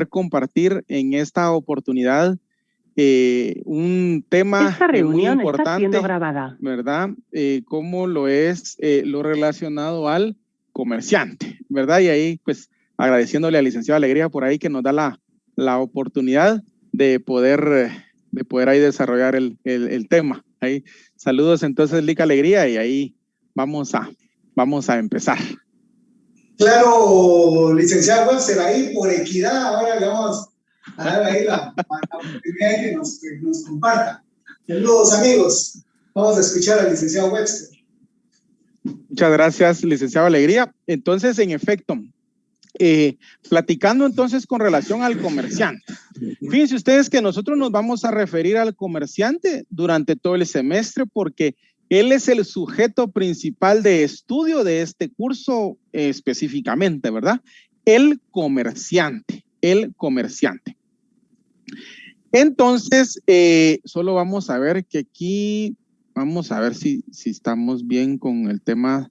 compartir en esta oportunidad un tema muy importante, está siendo grabada, ¿verdad? Como lo es lo relacionado al comerciante, ¿verdad? Y ahí, pues, agradeciéndole al licenciado Alegría por ahí que nos da la oportunidad de poder ahí desarrollar el tema. Ahí, saludos entonces, Lica Alegría, y ahí vamos a empezar. Claro, licenciado Webster, ahí por equidad, ahora le vamos a dar ahí la oportunidad de que nos comparta. Saludos, amigos. Vamos a escuchar al licenciado Webster. Muchas gracias, licenciado Alegría. Entonces, en efecto, platicando entonces con relación al comerciante. Fíjense ustedes que nosotros nos vamos a referir al comerciante durante todo el semestre porque él es el sujeto principal de estudio de este curso específicamente, ¿verdad? El comerciante. Entonces, solo vamos a ver que aquí, vamos a ver si estamos bien con el tema,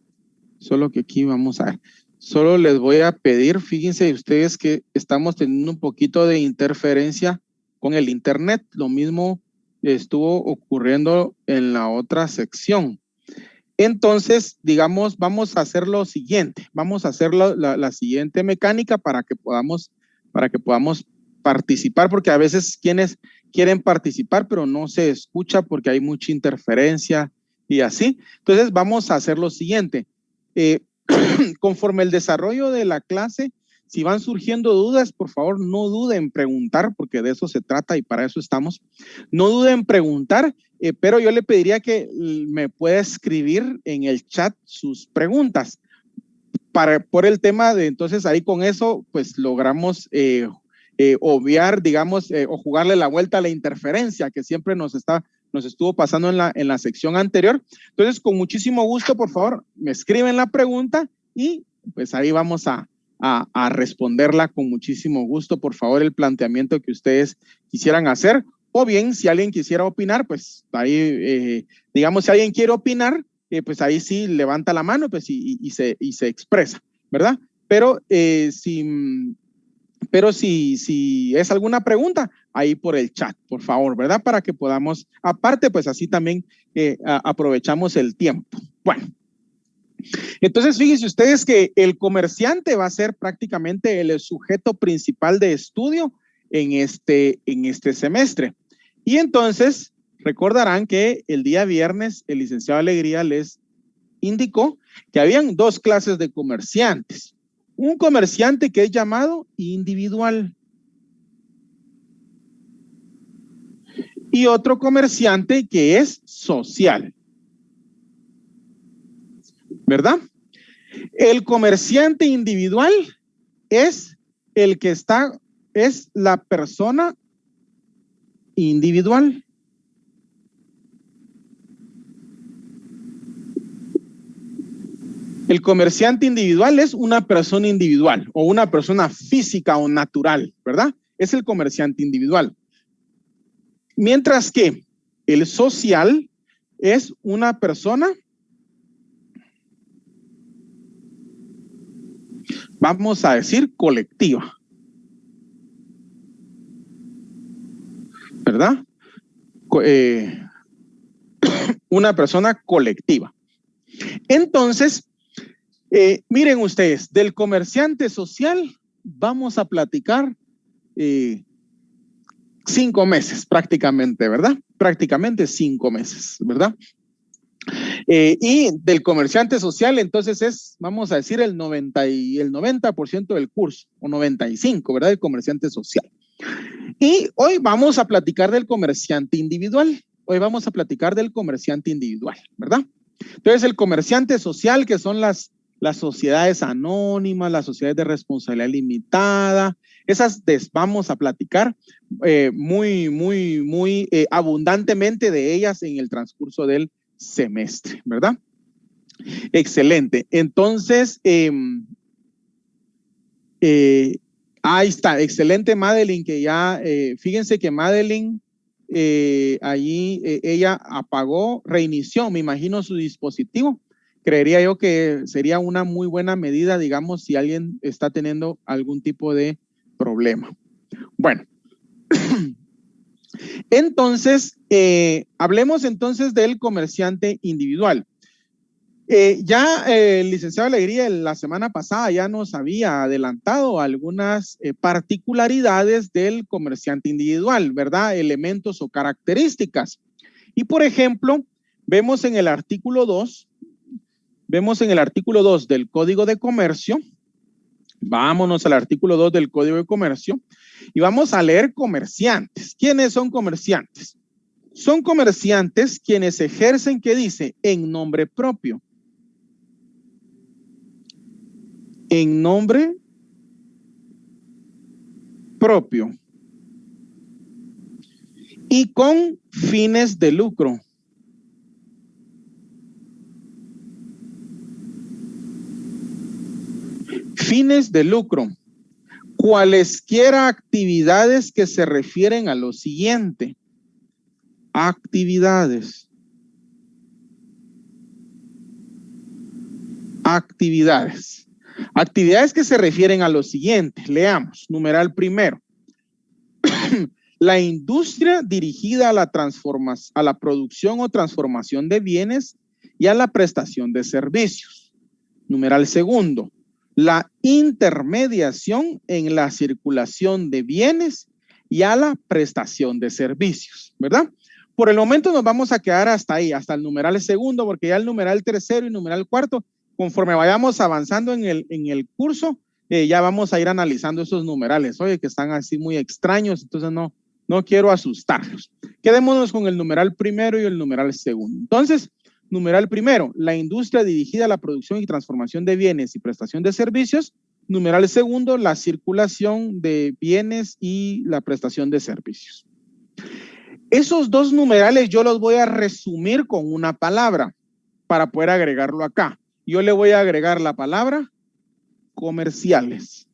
solo que aquí vamos a ver. Solo les voy a pedir, fíjense ustedes que estamos teniendo un poquito de interferencia con el internet. Lo mismo estuvo ocurriendo en la otra sección. Entonces, digamos, vamos a hacer lo siguiente. Vamos a hacer la siguiente mecánica para que podamos participar, porque a veces quienes quieren participar, pero no se escucha porque hay mucha interferencia y así. Entonces, vamos a hacer lo siguiente. Conforme el desarrollo de la clase, si van surgiendo dudas, por favor, no duden en preguntar, porque de eso se trata y para eso estamos. No duden en preguntar, pero yo le pediría que me pueda escribir en el chat sus preguntas. Por el tema de, entonces, ahí con eso, pues logramos obviar, digamos, o jugarle la vuelta a la interferencia que siempre nos estuvo pasando en la sección anterior. Entonces, con muchísimo gusto, por favor, me escriben la pregunta y pues ahí vamos a responderla con muchísimo gusto. Por favor, el planteamiento que ustedes quisieran hacer, o bien si alguien quisiera opinar, pues ahí, digamos, si alguien quiere opinar, pues ahí sí levanta la mano, pues y se expresa, ¿verdad? Pero si es alguna pregunta, ahí por el chat, por favor, ¿verdad? Para que podamos, aparte, pues así también aprovechamos el tiempo. Bueno, entonces fíjense ustedes que el comerciante va a ser prácticamente el sujeto principal de estudio en este semestre. Y entonces recordarán que el día viernes el licenciado Alegría les indicó que habían dos clases de comerciantes. Un comerciante que es llamado individual y otro comerciante que es social, ¿verdad? El comerciante individual es el que es la persona individual. El comerciante individual es una persona individual o una persona física o natural, ¿verdad? Es el comerciante individual. Mientras que el social es una persona, vamos a decir, colectiva, ¿verdad? Una persona colectiva. Entonces, miren ustedes, del comerciante social vamos a platicar 5 meses prácticamente, ¿verdad? Prácticamente 5 meses, ¿verdad? Y del comerciante social, entonces vamos a decir, el 90% del curso, o 95%, ¿verdad? El comerciante social. Y hoy vamos a platicar del comerciante individual. Hoy vamos a platicar del comerciante individual, ¿verdad? Entonces, el comerciante social, que son las sociedades anónimas, las sociedades de responsabilidad limitada, esas vamos a platicar muy abundantemente de ellas en el transcurso del semestre, ¿verdad? Excelente. Entonces, ahí está, excelente Madeline, que ya, fíjense que Madeline, allí ella apagó, reinició, me imagino, su dispositivo. Creería yo que sería una muy buena medida, digamos, si alguien está teniendo algún tipo de problema. Bueno, entonces, hablemos entonces del comerciante individual. El licenciado Alegría la semana pasada ya nos había adelantado algunas particularidades del comerciante individual, ¿verdad? Elementos o características. Y por ejemplo, vemos en el artículo 2 del Código de Comercio. Vámonos al artículo 2 del Código de Comercio y vamos a leer comerciantes. ¿Quiénes son comerciantes? Son comerciantes quienes ejercen, ¿qué dice? En nombre propio. En nombre propio y con fines de lucro. Fines de lucro. Cualesquiera actividades que se refieren a lo siguiente. Actividades. Actividades que se refieren a lo siguiente. Leamos, numeral primero. La industria dirigida a la producción o transformación de bienes y a la prestación de servicios. Numeral segundo. La intermediación en la circulación de bienes y a la prestación de servicios, ¿verdad? Por el momento nos vamos a quedar hasta ahí, hasta el numeral segundo, porque ya el numeral tercero y numeral cuarto, conforme vayamos avanzando en el curso, ya vamos a ir analizando esos numerales. Oye, que están así muy extraños, entonces no quiero asustarlos. Quedémonos con el numeral primero y el numeral segundo. Entonces, numeral primero, la industria dirigida a la producción y transformación de bienes y prestación de servicios. Numeral segundo, la circulación de bienes y la prestación de servicios. Esos dos numerales yo los voy a resumir con una palabra para poder agregarlo acá. Yo le voy a agregar la palabra comerciales.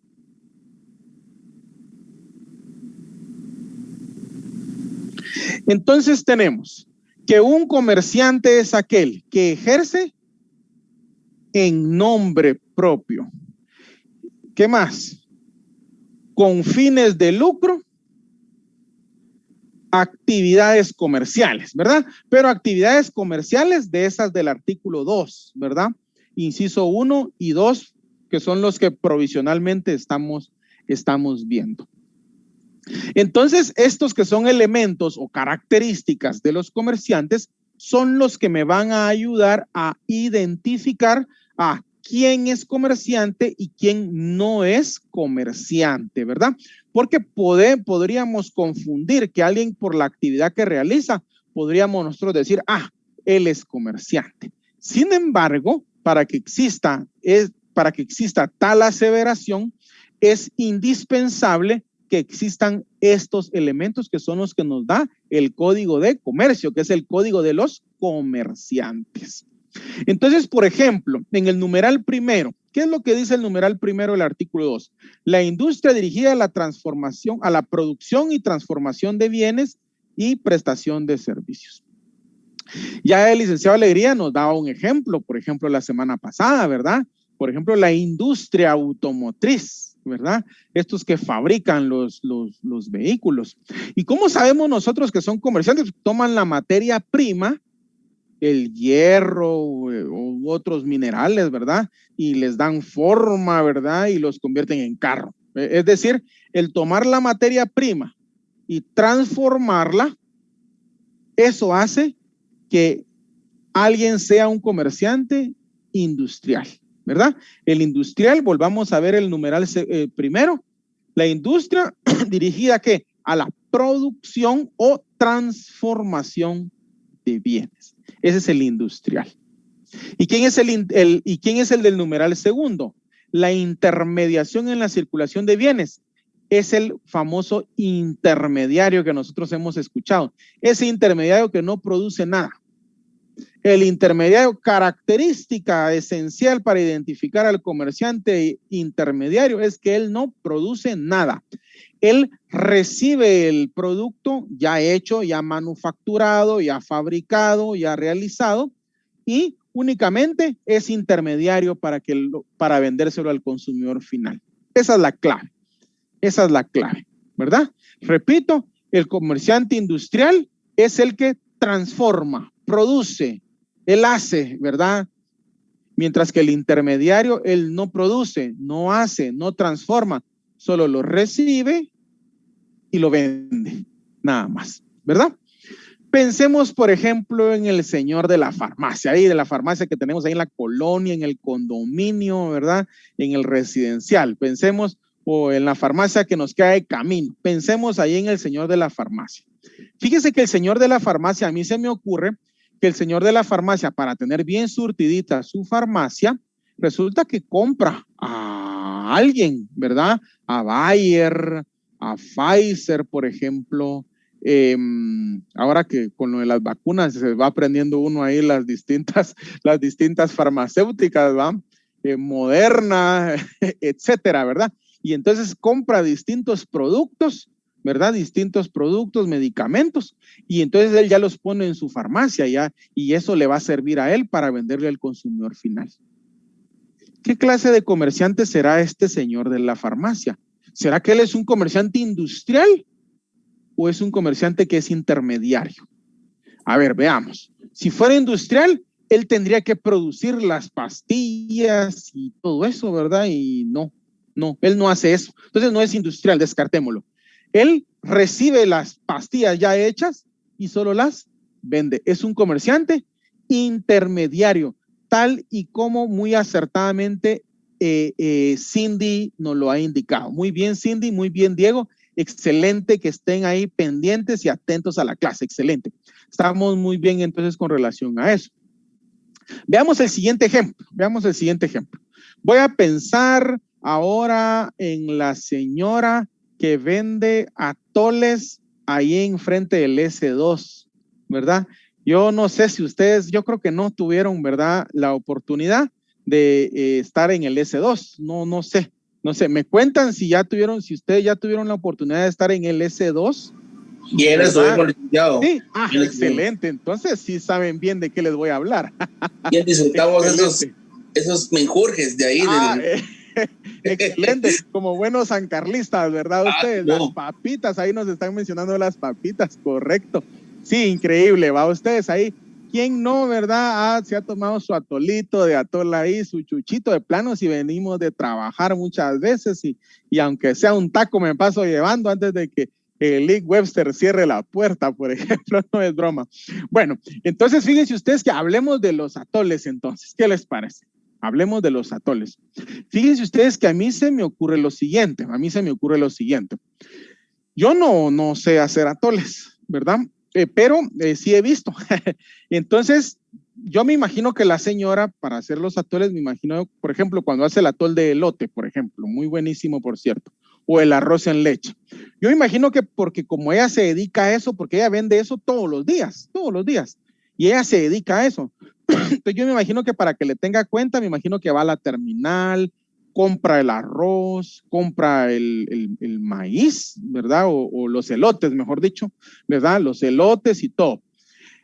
Entonces tenemos que un comerciante es aquel que ejerce en nombre propio. ¿Qué más? Con fines de lucro, actividades comerciales, ¿verdad? Pero actividades comerciales de esas del artículo 2, ¿verdad? Inciso 1 y 2, que son los que provisionalmente estamos viendo. Entonces, estos que son elementos o características de los comerciantes son los que me van a ayudar a identificar a quién es comerciante y quién no es comerciante, ¿verdad? Porque podríamos confundir que alguien por la actividad que realiza, podríamos nosotros decir, él es comerciante. Sin embargo, para que exista tal aseveración, es indispensable que existan estos elementos que son los que nos da el Código de Comercio, que es el Código de los Comerciantes. Entonces, por ejemplo, en el numeral primero, ¿qué es lo que dice el numeral primero del artículo 2? La industria dirigida a la transformación, a la producción y transformación de bienes y prestación de servicios. Ya el licenciado Alegría nos daba un ejemplo, por ejemplo, la semana pasada, ¿verdad? Por ejemplo, la industria automotriz, ¿verdad? Estos que fabrican los vehículos. ¿Y cómo sabemos nosotros que son comerciantes? Toman la materia prima, el hierro u otros minerales, ¿verdad? Y les dan forma, ¿verdad? Y los convierten en carro. Es decir, el tomar la materia prima y transformarla, eso hace que alguien sea un comerciante industrial, ¿verdad? El industrial, volvamos a ver el numeral primero, la industria dirigida ¿a qué? A la producción o transformación de bienes. Ese es el industrial. ¿Y quién es el del numeral segundo? La intermediación en la circulación de bienes. Es el famoso intermediario que nosotros hemos escuchado. Ese intermediario que no produce nada. El intermediario, característica esencial para identificar al comerciante intermediario es que él no produce nada. Él recibe el producto ya hecho, ya manufacturado, ya fabricado, ya realizado y únicamente es intermediario para vendérselo al consumidor final. Esa es la clave. Esa es la clave. ¿verdad? Repito, el comerciante industrial es el que transforma, produce, él hace, ¿verdad? Mientras que el intermediario, él no produce, no hace, no transforma, solo lo recibe y lo vende, nada más, ¿verdad? Pensemos, por ejemplo, en el señor de la farmacia, ahí de la farmacia que tenemos ahí en la colonia, en el condominio, ¿verdad? En el residencial. Pensemos, o en la farmacia que nos queda de camino. Pensemos ahí en el señor de la farmacia. Fíjese que el señor de la farmacia, a mí se me ocurre que el señor de la farmacia, para tener bien surtidita su farmacia, resulta que compra a alguien, ¿verdad? A Bayer, a Pfizer, por ejemplo. Ahora que con lo de las vacunas se va aprendiendo uno ahí las distintas farmacéuticas, ¿va? Moderna, etcétera, ¿verdad? Y entonces compra distintos productos, ¿verdad? Distintos productos, medicamentos, y entonces él ya los pone en su farmacia ya, y eso le va a servir a él para venderle al consumidor final. ¿Qué clase de comerciante será este señor de la farmacia? ¿Será que él es un comerciante industrial o es un comerciante que es intermediario? A ver, veamos. Si fuera industrial, él tendría que producir las pastillas y todo eso, ¿verdad? Y no, él no hace eso. Entonces no es industrial, descartémoslo. Él recibe las pastillas ya hechas y solo las vende. Es un comerciante intermediario, tal y como muy acertadamente Cindy nos lo ha indicado. Muy bien, Cindy, muy bien, Diego. Excelente que estén ahí pendientes y atentos a la clase. Excelente. Estamos muy bien entonces con relación a eso. Veamos el siguiente ejemplo. Voy a pensar ahora en la señora que vende atoles ahí enfrente del S2, ¿verdad? Yo no sé si ustedes, yo creo que no tuvieron, ¿verdad?, la oportunidad de estar en el S2. No sé. Me cuentan si ustedes ya tuvieron la oportunidad de estar en el S2. Y él estuvimos licenciado. Sí, excelente. Entonces sí saben bien de qué les voy a hablar. Y disfrutamos esos menjurjes de ahí. Excelente, como buenos sancarlistas, ¿verdad? Ustedes, no. Las papitas, ahí nos están mencionando las papitas, correcto. Sí, increíble, va ustedes ahí. ¿Quién no, verdad? Se ha tomado su atolito de atol ahí, su chuchito de plano, si venimos de trabajar muchas veces y aunque sea un taco me paso llevando antes de que el Lee Webster cierre la puerta, por ejemplo, no es broma. Bueno, entonces fíjense ustedes que hablemos de los atoles entonces, ¿qué les parece? Hablemos de los atoles. Fíjense ustedes que a mí se me ocurre lo siguiente, Yo no sé hacer atoles, ¿verdad? Pero sí he visto. Entonces, yo me imagino que la señora, para hacer los atoles, me imagino, por ejemplo, cuando hace el atol de elote, por ejemplo, muy buenísimo, por cierto, o el arroz en leche. Yo me imagino que porque como ella se dedica a eso, porque ella vende eso todos los días, y ella se dedica a eso. Entonces yo me imagino que para que le tenga cuenta, me imagino que va a la terminal, compra el arroz, compra el maíz, ¿verdad? O los elotes, mejor dicho, ¿verdad? Los elotes y todo.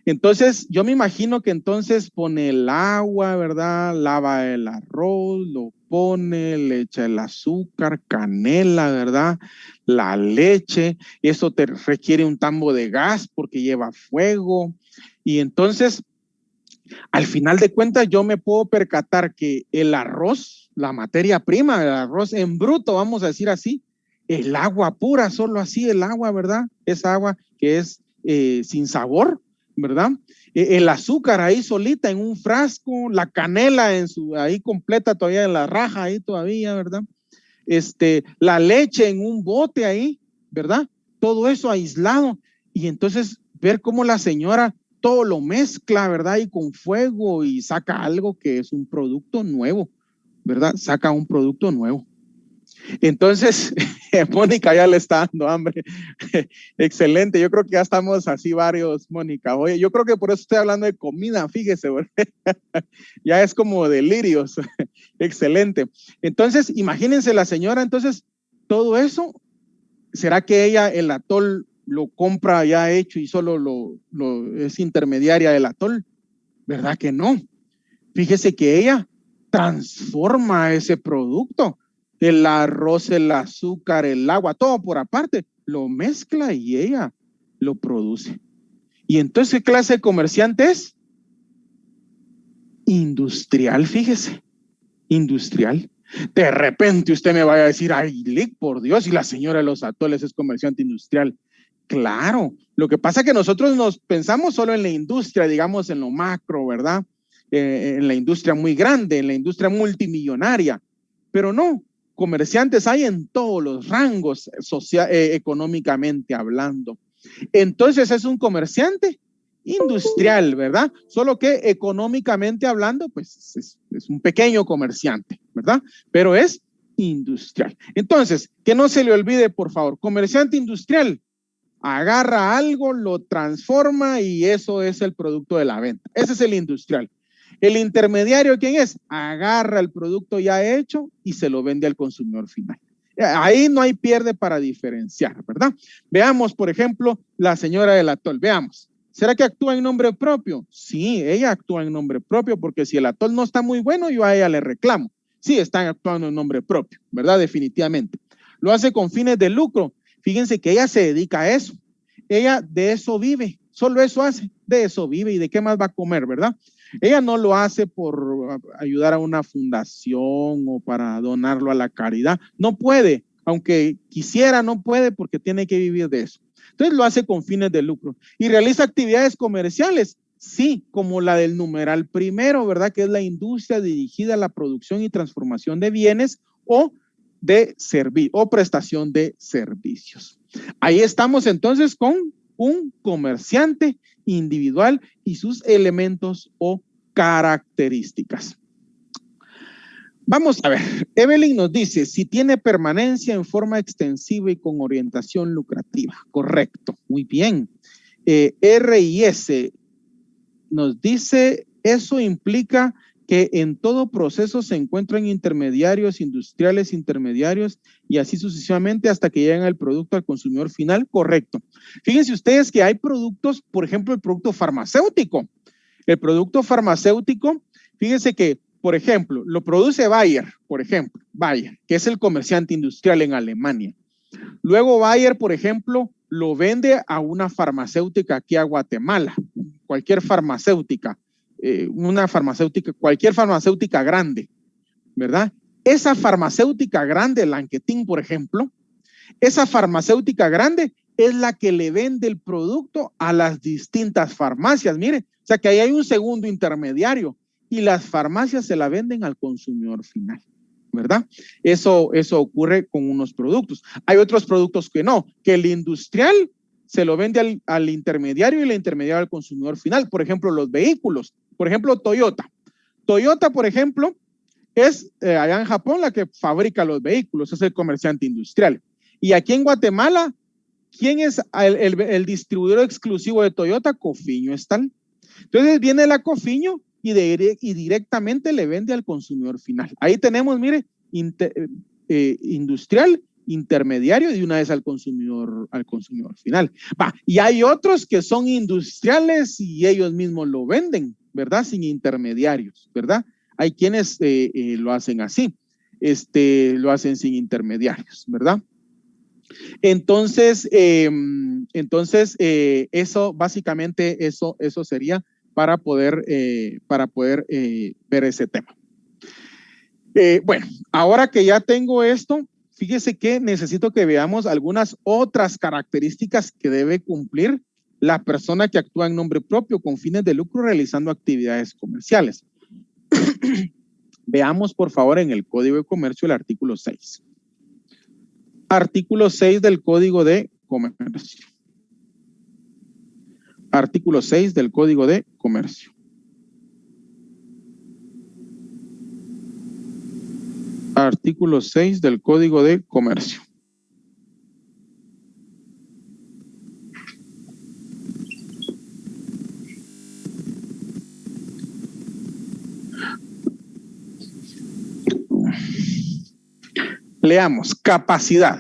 Entonces, yo me imagino que entonces pone el agua, ¿verdad? Lava el arroz, lo pone, le echa el azúcar, canela, ¿verdad? La leche, eso te requiere un tambo de gas porque lleva fuego. Y entonces, al final de cuentas, yo me puedo percatar que el arroz, la materia prima, el arroz en bruto, vamos a decir así, el agua pura, solo así el agua, ¿verdad? Esa agua que es sin sabor, ¿verdad? El azúcar ahí solita en un frasco, la canela ahí completa todavía en la raja ahí todavía, ¿verdad? La leche en un bote ahí, ¿verdad? Todo eso aislado. Y entonces ver cómo la señora todo lo mezcla, ¿verdad? Y con fuego y saca algo que es un producto nuevo, ¿verdad? Saca un producto nuevo. Entonces, Mónica ya le está dando hambre. Excelente, yo creo que ya estamos así varios, Mónica. Oye, yo creo que por eso estoy hablando de comida, fíjese, ya es como delirios. Excelente. Entonces, imagínense la señora, entonces, todo eso, ¿será que ella el atol lo compra ya hecho y solo es intermediaria del atol? ¿Verdad que no? Fíjese que ella transforma ese producto. El arroz, el azúcar, el agua, todo por aparte, lo mezcla y ella lo produce. Y entonces, ¿qué clase de comerciante es? Industrial, fíjese, industrial. De repente usted me vaya a decir, ay, Lick, por Dios, y la señora de los atoles es comerciante industrial. Claro, lo que pasa es que nosotros nos pensamos solo en la industria, digamos en lo macro, ¿verdad? En la industria muy grande, en la industria multimillonaria, pero no, comerciantes hay en todos los rangos económicamente hablando. Entonces es un comerciante industrial, ¿verdad? Solo que económicamente hablando, pues es un pequeño comerciante, ¿verdad? Pero es industrial. Entonces, que no se le olvide, por favor, comerciante industrial, agarra algo, lo transforma y eso es el producto de la venta. Ese es el industrial. El intermediario, ¿quién es? Agarra el producto ya hecho y se lo vende al consumidor final. Ahí no hay pierde para diferenciar, ¿verdad? Veamos, por ejemplo, la señora del atol. Veamos. ¿Será que actúa en nombre propio? Sí, ella actúa en nombre propio porque si el atol no está muy bueno, yo a ella le reclamo. Sí, están actuando en nombre propio, ¿verdad? Definitivamente. Lo hace con fines de lucro. Fíjense que ella se dedica a eso. Ella de eso vive. Solo eso hace. De eso vive. ¿Y de qué más va a comer, verdad? Ella no lo hace por ayudar a una fundación o para donarlo a la caridad. No puede, aunque quisiera, no puede porque tiene que vivir de eso. Entonces lo hace con fines de lucro. ¿Y realiza actividades comerciales? Sí, como la del numeral primero, ¿verdad? Que es la industria dirigida a la producción y transformación de bienes o de servicio o prestación de servicios. Ahí estamos entonces con un comerciante individual y sus elementos o características. Vamos a ver, Evelyn nos dice, si tiene permanencia en forma extensiva y con orientación lucrativa. Correcto, muy bien. R&S nos dice, eso implica que en todo proceso se encuentran intermediarios, industriales, intermediarios y así sucesivamente hasta que lleguen el producto al consumidor final. Correcto. Fíjense ustedes que hay productos, por ejemplo, el producto farmacéutico. El producto farmacéutico, fíjense que, por ejemplo, lo produce Bayer, por ejemplo, Bayer, que es el comerciante industrial en Alemania. Luego Bayer, por ejemplo, lo vende a una farmacéutica aquí a Guatemala, cualquier farmacéutica, cualquier farmacéutica grande, ¿verdad? Esa farmacéutica grande, Lanquetín, por ejemplo, esa farmacéutica grande es la que le vende el producto a las distintas farmacias. Mire, o sea que ahí hay un segundo intermediario y las farmacias se la venden al consumidor final, ¿verdad? Eso ocurre con unos productos. Hay otros productos que no, que el industrial se lo vende al intermediario y el intermediario al consumidor final. Por ejemplo, los vehículos. Por ejemplo, Toyota. Toyota, por ejemplo, es allá en Japón la que fabrica los vehículos, es el comerciante industrial. Y aquí en Guatemala, ¿quién es el distribuidor exclusivo de Toyota? Cofiño Estal. Entonces viene la Cofiño y directamente le vende al consumidor final. Ahí tenemos, mire, industrial, intermediario y una vez al consumidor final. Y hay otros que son industriales y ellos mismos lo venden, ¿verdad? Sin intermediarios, ¿verdad? Hay quienes lo hacen así, lo hacen sin intermediarios, ¿verdad? Entonces, eso básicamente eso sería para poder ver ese tema. Bueno, ahora que ya tengo esto, fíjese que necesito que veamos algunas otras características que debe cumplir la persona que actúa en nombre propio con fines de lucro realizando actividades comerciales. Veamos, por favor, en el Código de Comercio el artículo 6. Artículo 6 del Código de Comercio. Artículo 6 del Código de Comercio. Artículo 6 del Código de Comercio. Leamos, capacidad.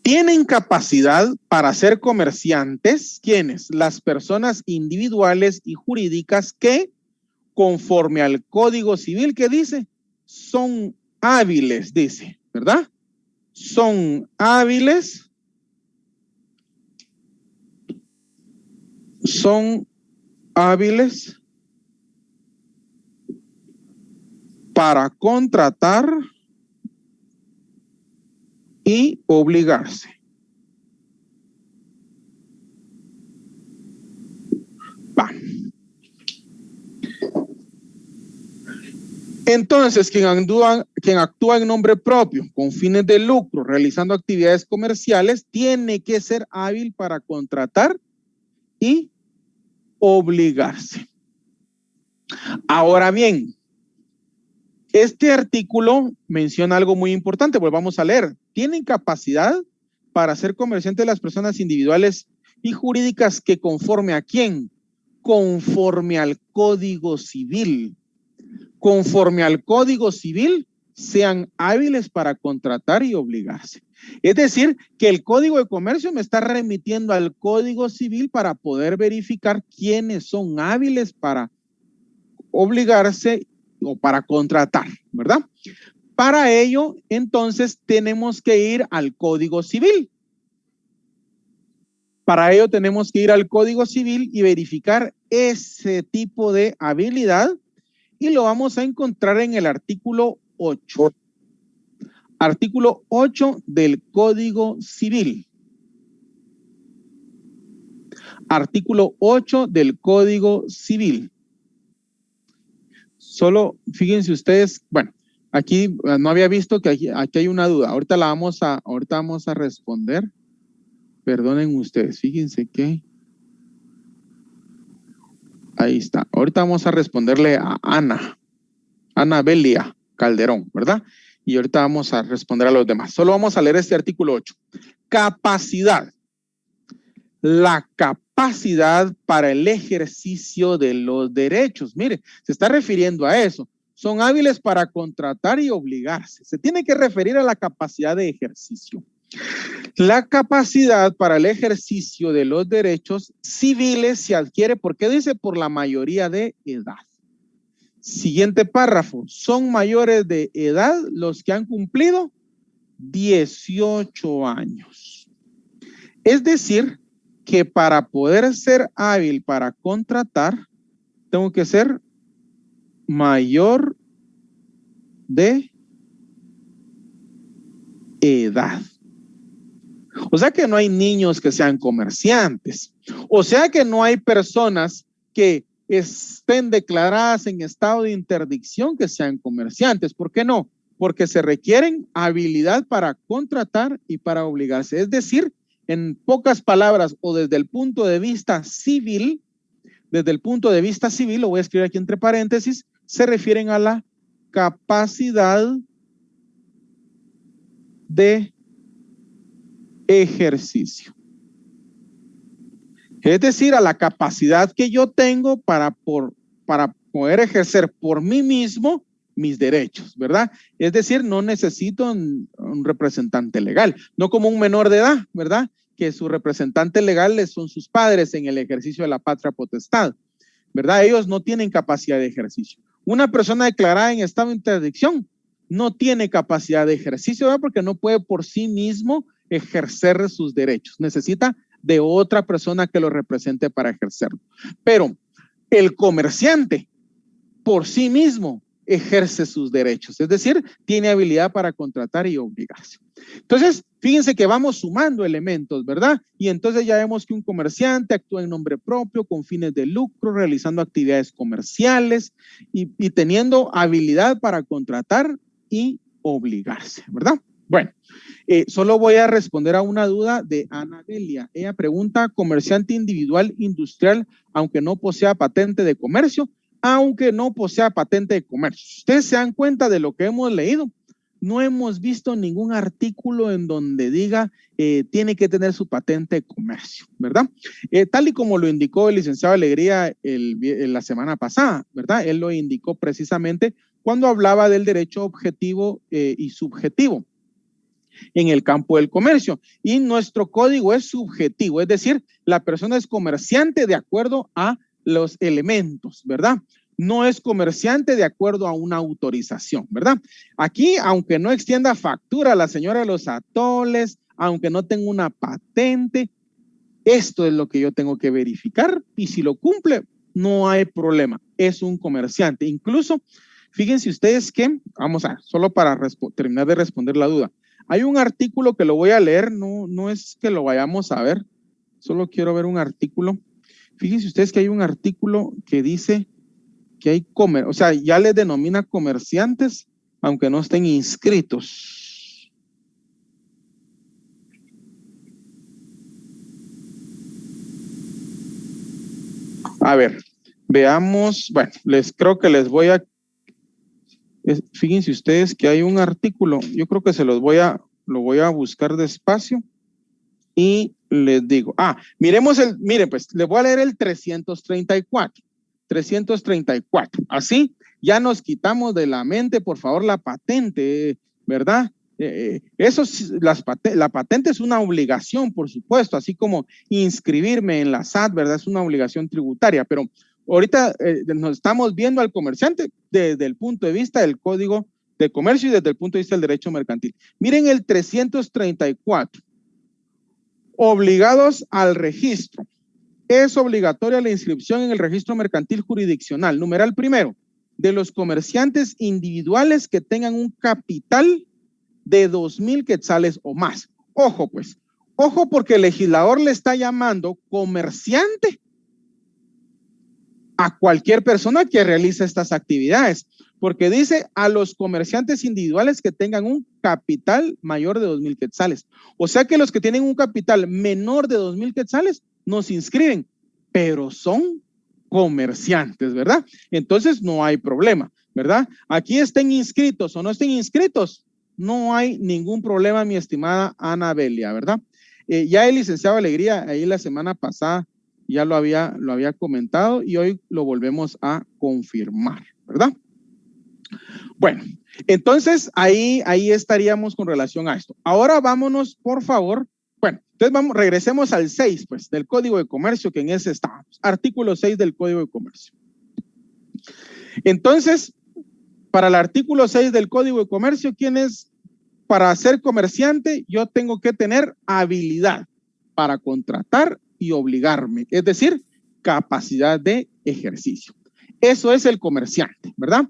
¿Tienen capacidad para ser comerciantes? ¿Quiénes? Las personas individuales y jurídicas que, conforme al Código Civil, ¿qué dice? Son hábiles, dice, ¿verdad? son hábiles para contratar y obligarse. Va. Entonces, quien actúa en nombre propio, con fines de lucro, realizando actividades comerciales, tiene que ser hábil para contratar y obligarse. Ahora bien, este artículo menciona algo muy importante, volvamos a leer. Tienen capacidad para ser comerciantes las personas individuales y jurídicas que conforme a quién, conforme al Código Civil. Conforme al Código Civil, sean hábiles para contratar y obligarse. Es decir, que el Código de Comercio me está remitiendo al Código Civil para poder verificar quiénes son hábiles para obligarse o para contratar, ¿verdad? Para ello, entonces, tenemos que ir al Código Civil. Para ello, tenemos que ir al Código Civil y verificar ese tipo de habilidad. Y lo vamos a encontrar en el artículo 8. Artículo 8 del Código Civil. Artículo 8 del Código Civil. Solo fíjense ustedes, bueno, aquí no había visto que aquí hay una duda. Ahorita vamos a responder. Perdonen ustedes, fíjense que ahí está. Ahorita vamos a responderle a Ana Belia Calderón, ¿verdad? Y ahorita vamos a responder a los demás. Solo vamos a leer este artículo 8. Capacidad. La capacidad para el ejercicio de los derechos. Mire, se está refiriendo a eso. Son hábiles para contratar y obligarse. Se tiene que referir a la capacidad de ejercicio. La capacidad para el ejercicio de los derechos civiles se adquiere, ¿por qué dice? Por la mayoría de edad. Siguiente párrafo. Son mayores de edad los que han cumplido 18 años. Es decir, que para poder ser hábil para contratar, tengo que ser mayor de edad. O sea que no hay niños que sean comerciantes. O sea que no hay personas que estén declaradas en estado de interdicción que sean comerciantes. ¿Por qué no? Porque se requieren habilidad para contratar y para obligarse. Es decir, en pocas palabras o desde el punto de vista civil, lo voy a escribir aquí entre paréntesis, se refieren a la capacidad de ejercicio. Es decir, a la capacidad que yo tengo para poder ejercer por mí mismo mis derechos, ¿verdad? Es decir, no necesito un representante legal, no como un menor de edad, ¿verdad? Que su representante legal son sus padres en el ejercicio de la patria potestad, ¿verdad? Ellos no tienen capacidad de ejercicio. Una persona declarada en estado de interdicción no tiene capacidad de ejercicio, ¿verdad? Porque no puede por sí mismo ejercer sus derechos. Necesita de otra persona que lo represente para ejercerlo. Pero el comerciante por sí mismo ejerce sus derechos, es decir, tiene habilidad para contratar y obligarse. Entonces, fíjense que vamos sumando elementos, ¿verdad? Y entonces ya vemos que un comerciante actúa en nombre propio, con fines de lucro, realizando actividades comerciales y teniendo habilidad para contratar y obligarse, ¿verdad? Bueno, solo voy a responder a una duda de Ana Delia. Ella pregunta, comerciante individual industrial, aunque no posea patente de comercio, aunque no posea patente de comercio. Ustedes se dan cuenta de lo que hemos leído. No hemos visto ningún artículo en donde diga tiene que tener su patente de comercio, ¿verdad? Tal y como lo indicó el licenciado Alegría la semana pasada, ¿verdad? Él lo indicó precisamente cuando hablaba del derecho objetivo y subjetivo en el campo del comercio. Y nuestro código es subjetivo, es decir, la persona es comerciante de acuerdo a los elementos, ¿verdad? no es comerciante de acuerdo a una autorización, ¿verdad? Aquí, aunque no extienda factura a la señora de los atoles, aunque no tenga una patente, esto es lo que yo tengo que verificar y si lo cumple, no hay problema. Es un comerciante. Incluso, fíjense ustedes que, vamos a, solo para terminar de responder la duda, hay un artículo que lo voy a leer, no es que lo vayamos a ver, solo quiero ver un artículo. Fíjense ustedes que hay un artículo que dice que hay o sea, ya les denomina comerciantes, aunque no estén inscritos. A ver, veamos, bueno, creo que les voy a, fíjense ustedes que hay un artículo, yo creo que lo voy a buscar despacio y les digo, miremos miren pues, les voy a leer el 334, así ya nos quitamos de la mente, por favor, la patente, ¿verdad? La patente es una obligación, por supuesto, así como inscribirme en la SAT, ¿verdad? Es una obligación tributaria, pero ahorita nos estamos viendo al comerciante desde el punto de vista del Código de Comercio y desde el punto de vista del derecho mercantil. Miren el 334. Obligados al registro. Es obligatoria la inscripción en el registro mercantil jurisdiccional. Numeral primero, de los comerciantes individuales que tengan un capital de 2,000 quetzales o más. Ojo pues, ojo porque el legislador le está llamando comerciante a cualquier persona que realice estas actividades, porque dice a los comerciantes individuales que tengan un capital mayor de 2,000 quetzales. O sea que los que tienen un capital menor de 2,000 quetzales no se inscriben, pero son comerciantes, ¿verdad? Entonces no hay problema, ¿verdad? Aquí estén inscritos o no estén inscritos, no hay ningún problema, mi estimada Ana Belia, ¿verdad? Ya el licenciado Alegría, ahí la semana pasada ya lo había comentado y hoy lo volvemos a confirmar, ¿verdad? Bueno, entonces ahí estaríamos con relación a esto. Ahora vámonos, por favor. Bueno, entonces regresemos al 6, pues, del Código de Comercio, que en ese estábamos. Artículo 6 del Código de Comercio. Entonces, para el artículo 6 del Código de Comercio, ¿quién es? Para ser comerciante, yo tengo que tener habilidad para contratar y obligarme, es decir, capacidad de ejercicio. Eso es el comerciante, ¿verdad?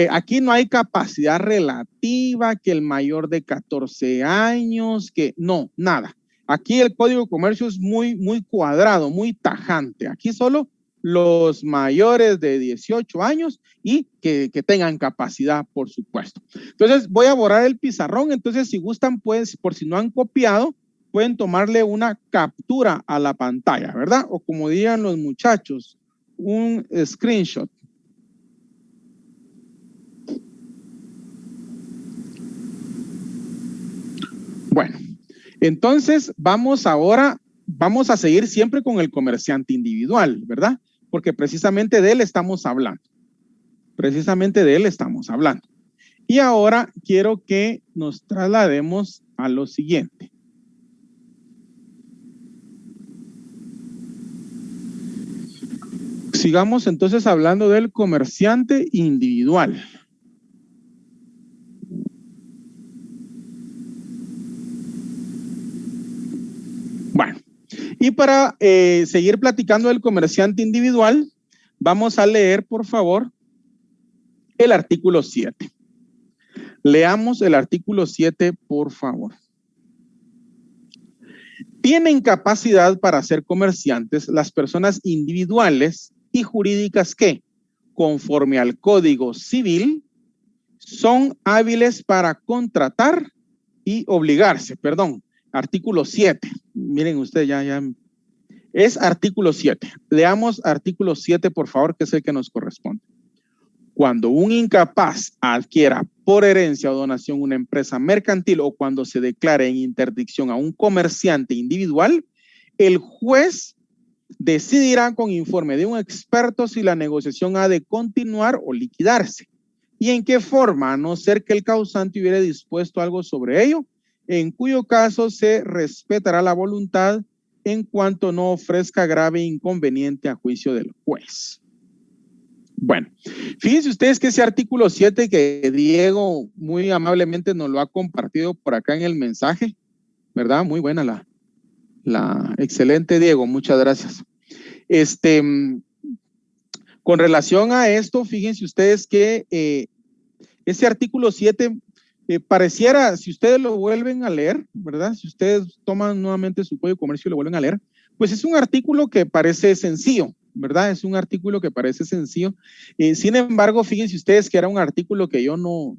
Aquí no hay capacidad relativa, que el mayor de 14 años, que no, nada. Aquí el Código de Comercio es muy cuadrado, muy tajante. Aquí solo los mayores de 18 años y que tengan capacidad, por supuesto. Entonces, voy a borrar el pizarrón. Entonces, si gustan, pues, por si no han copiado, pueden tomarle una captura a la pantalla, ¿verdad? O como dirían los muchachos, un screenshot. Bueno, entonces vamos a seguir siempre con el comerciante individual, ¿verdad? Porque precisamente de él estamos hablando. Y ahora quiero que nos traslademos a lo siguiente. Sigamos entonces hablando del comerciante individual. Bueno, y para seguir platicando del comerciante individual, vamos a leer, por favor, el artículo 7. Leamos el artículo 7, por favor. Tienen capacidad para ser comerciantes las personas individuales y jurídicas que, conforme al Código Civil, son hábiles para contratar y obligarse. Perdón, artículo 7. Miren ustedes, ya. Es artículo 7. Leamos artículo 7, por favor, que es el que nos corresponde. Cuando un incapaz adquiera por herencia o donación una empresa mercantil o cuando se declare en interdicción a un comerciante individual, el juez decidirá con informe de un experto si la negociación ha de continuar o liquidarse y en qué forma, a no ser que el causante hubiera dispuesto algo sobre ello, en cuyo caso se respetará la voluntad en cuanto no ofrezca grave inconveniente a juicio del juez. Bueno, fíjense ustedes que ese artículo 7 que Diego muy amablemente nos lo ha compartido por acá en el mensaje, ¿verdad? Muy buena la excelente Diego, muchas gracias. Con relación a esto, fíjense ustedes que ese artículo 7 pareciera, si ustedes lo vuelven a leer, ¿verdad? Si ustedes toman nuevamente su Código de Comercio y lo vuelven a leer, pues es un artículo que parece sencillo, ¿verdad? Es un artículo que parece sencillo. Sin embargo, fíjense ustedes que era un artículo que yo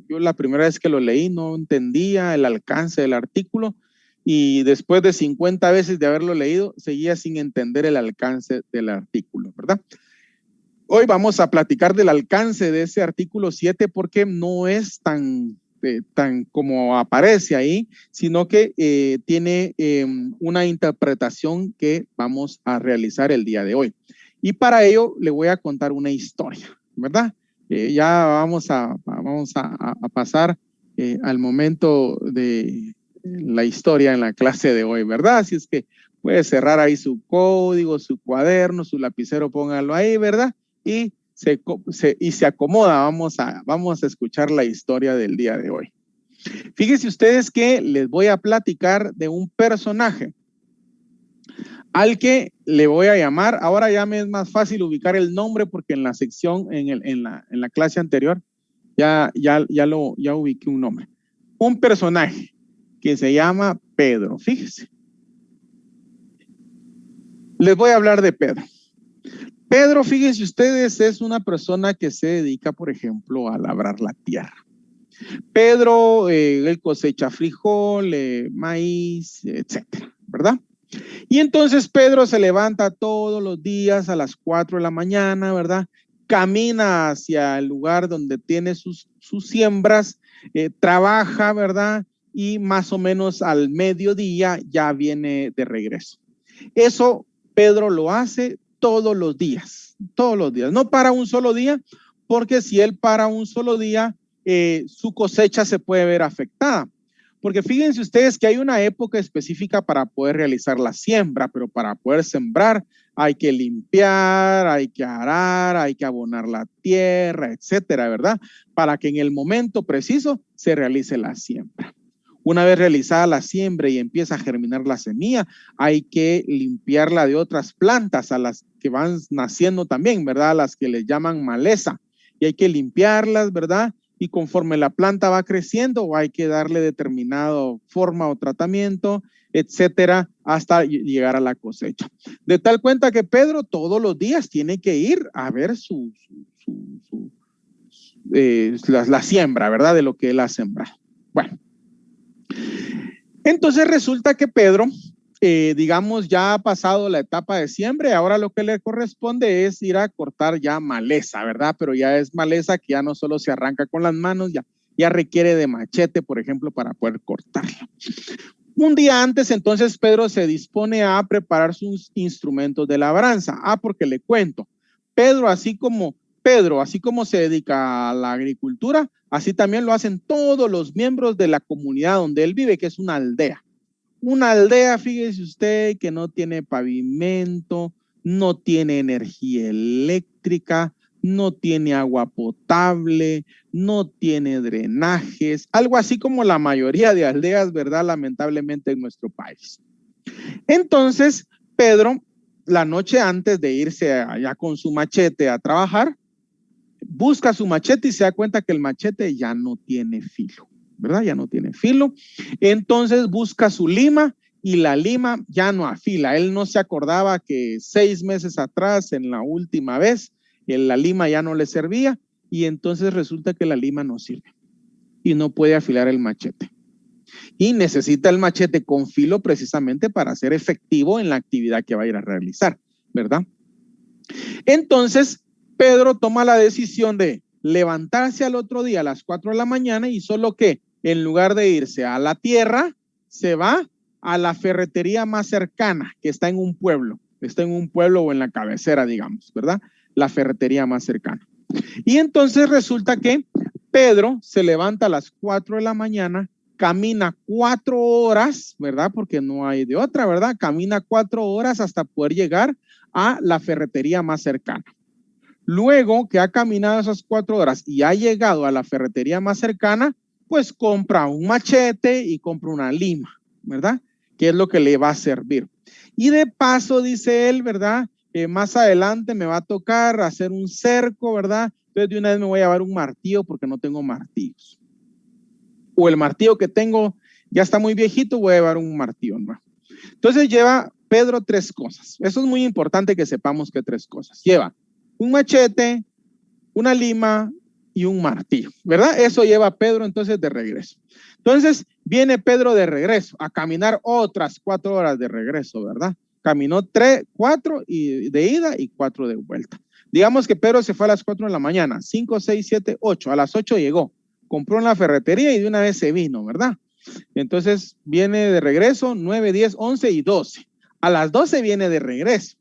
la primera vez que lo leí no entendía el alcance del artículo y después de 50 veces de haberlo leído, seguía sin entender el alcance del artículo, ¿verdad? Hoy vamos a platicar del alcance de ese artículo 7 porque no es tan como aparece ahí, sino que tiene una interpretación que vamos a realizar el día de hoy. Y para ello le voy a contar una historia, ¿verdad? Ya vamos a pasar al momento de la historia en la clase de hoy, ¿verdad? Así es que puede cerrar ahí su código, su cuaderno, su lapicero, póngalo ahí, ¿verdad? Y se acomoda, vamos a escuchar la historia del día de hoy. Fíjense ustedes que les voy a platicar de un personaje al que le voy a llamar, ahora ya me es más fácil ubicar el nombre porque en la sección, en la clase anterior, ya ubiqué un nombre. Un personaje que se llama Pedro, fíjense. Les voy a hablar de Pedro. Pedro, fíjense ustedes, es una persona que se dedica, por ejemplo, a labrar la tierra. Pedro, él cosecha frijol, maíz, etcétera, ¿verdad? Y entonces Pedro se levanta todos los días a las 4 de la mañana, ¿verdad? Camina hacia el lugar donde tiene sus siembras, trabaja, ¿verdad? Y más o menos al mediodía ya viene de regreso. Eso Pedro lo hace todos los días, no para un solo día, porque si él para un solo día, su cosecha se puede ver afectada. Porque fíjense ustedes que hay una época específica para poder realizar la siembra, pero para poder sembrar hay que limpiar, hay que arar, hay que abonar la tierra, etcétera, ¿verdad? Para que en el momento preciso se realice la siembra. Una vez realizada la siembra y empieza a germinar la semilla, hay que limpiarla de otras plantas a las que van naciendo también, ¿verdad? A las que les llaman maleza. Y hay que limpiarlas, ¿verdad? Y conforme la planta va creciendo, hay que darle determinada forma o tratamiento, etcétera, hasta llegar a la cosecha. De tal cuenta que Pedro todos los días tiene que ir a ver la siembra, ¿verdad? De lo que él ha sembrado. Bueno. Entonces resulta que Pedro, digamos, ya ha pasado la etapa de siembra y ahora lo que le corresponde es ir a cortar ya maleza, ¿verdad? Pero ya es maleza que ya no solo se arranca con las manos, ya requiere de machete, por ejemplo, para poder cortarla. Un día antes, entonces, Pedro se dispone a preparar sus instrumentos de labranza. Porque le cuento, Pedro, así como se dedica a la agricultura, así también lo hacen todos los miembros de la comunidad donde él vive, que es una aldea. Una aldea, fíjese usted, que no tiene pavimento, no tiene energía eléctrica, no tiene agua potable, no tiene drenajes, algo así como la mayoría de aldeas, ¿verdad? Lamentablemente en nuestro país. Entonces, Pedro, la noche antes de irse allá con su machete a trabajar, busca su machete y se da cuenta que el machete ya no tiene filo, ¿verdad? Ya no tiene filo. Entonces busca su lima y la lima ya no afila. Él no se acordaba que 6 meses atrás, en la última vez, la lima ya no le servía y entonces resulta que la lima no sirve y no puede afilar el machete. Y necesita el machete con filo precisamente para ser efectivo en la actividad que va a ir a realizar, ¿verdad? Entonces, Pedro toma la decisión de levantarse al otro día a las 4 de la mañana y solo que en lugar de irse a la tierra, se va a la ferretería más cercana que está en un pueblo o en la cabecera, digamos, ¿verdad? La ferretería más cercana. Y entonces resulta que Pedro se levanta a las 4 de la mañana, camina 4 horas, ¿verdad? Porque no hay de otra, ¿verdad? Camina 4 horas hasta poder llegar a la ferretería más cercana. Luego que ha caminado esas 4 horas y ha llegado a la ferretería más cercana, pues compra un machete y compra una lima, ¿verdad? Que es lo que le va a servir. Y de paso, dice él, ¿verdad? Más adelante me va a tocar hacer un cerco, ¿verdad? Entonces de una vez me voy a llevar un martillo porque no tengo martillos. O el martillo que tengo ya está muy viejito, voy a llevar un martillo, ¿no? Entonces lleva Pedro 3 cosas. Eso es muy importante que sepamos que 3 cosas. Lleva un machete, una lima y un martillo, ¿verdad? Eso lleva Pedro entonces de regreso. Entonces viene Pedro de regreso a caminar otras 4 horas de regreso, ¿verdad? Caminó 4 de ida y 4 de vuelta. Digamos que Pedro se fue a las 4 de la mañana, 5, 6, 7, 8. A las 8 llegó, compró en la ferretería y de una vez se vino, ¿verdad? Entonces viene de regreso 9, 10, 11 y 12. A las 12 viene de regreso,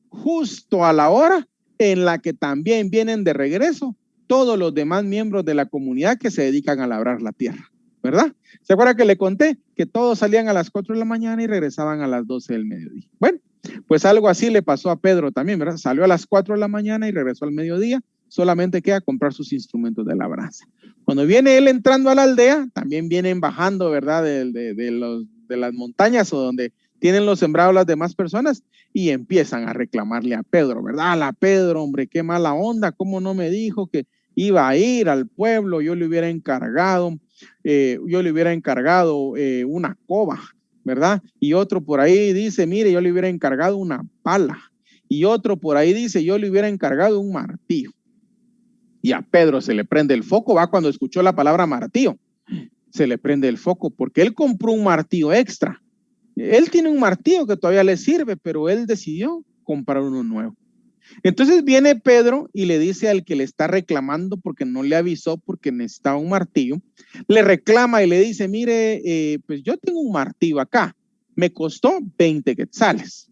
justo a la hora en la que también vienen de regreso todos los demás miembros de la comunidad que se dedican a labrar la tierra, ¿verdad? ¿Se acuerda que le conté que todos salían a las 4 de la mañana y regresaban a las 12 del mediodía? Bueno, pues algo así le pasó a Pedro también, ¿verdad? Salió a las 4 de la mañana y regresó al mediodía, solamente queda comprar sus instrumentos de labranza. Cuando viene él entrando a la aldea, también vienen bajando, ¿verdad? De las montañas o donde tienen los sembrados las demás personas y empiezan a reclamarle a Pedro, ¿verdad? A Pedro, hombre, qué mala onda, ¿cómo no me dijo que iba a ir al pueblo? Yo le hubiera encargado una coba, ¿verdad? Y otro por ahí dice, mire, yo le hubiera encargado una pala. Y otro por ahí dice, yo le hubiera encargado un martillo. Y a Pedro se le prende el foco, va cuando escuchó la palabra martillo. Se le prende el foco porque él compró un martillo extra. Él tiene un martillo que todavía le sirve, pero él decidió comprar uno nuevo. Entonces viene Pedro y le dice al que le está reclamando porque no le avisó porque necesitaba un martillo, le reclama y le dice, mire, pues yo tengo un martillo acá, me costó 20 quetzales.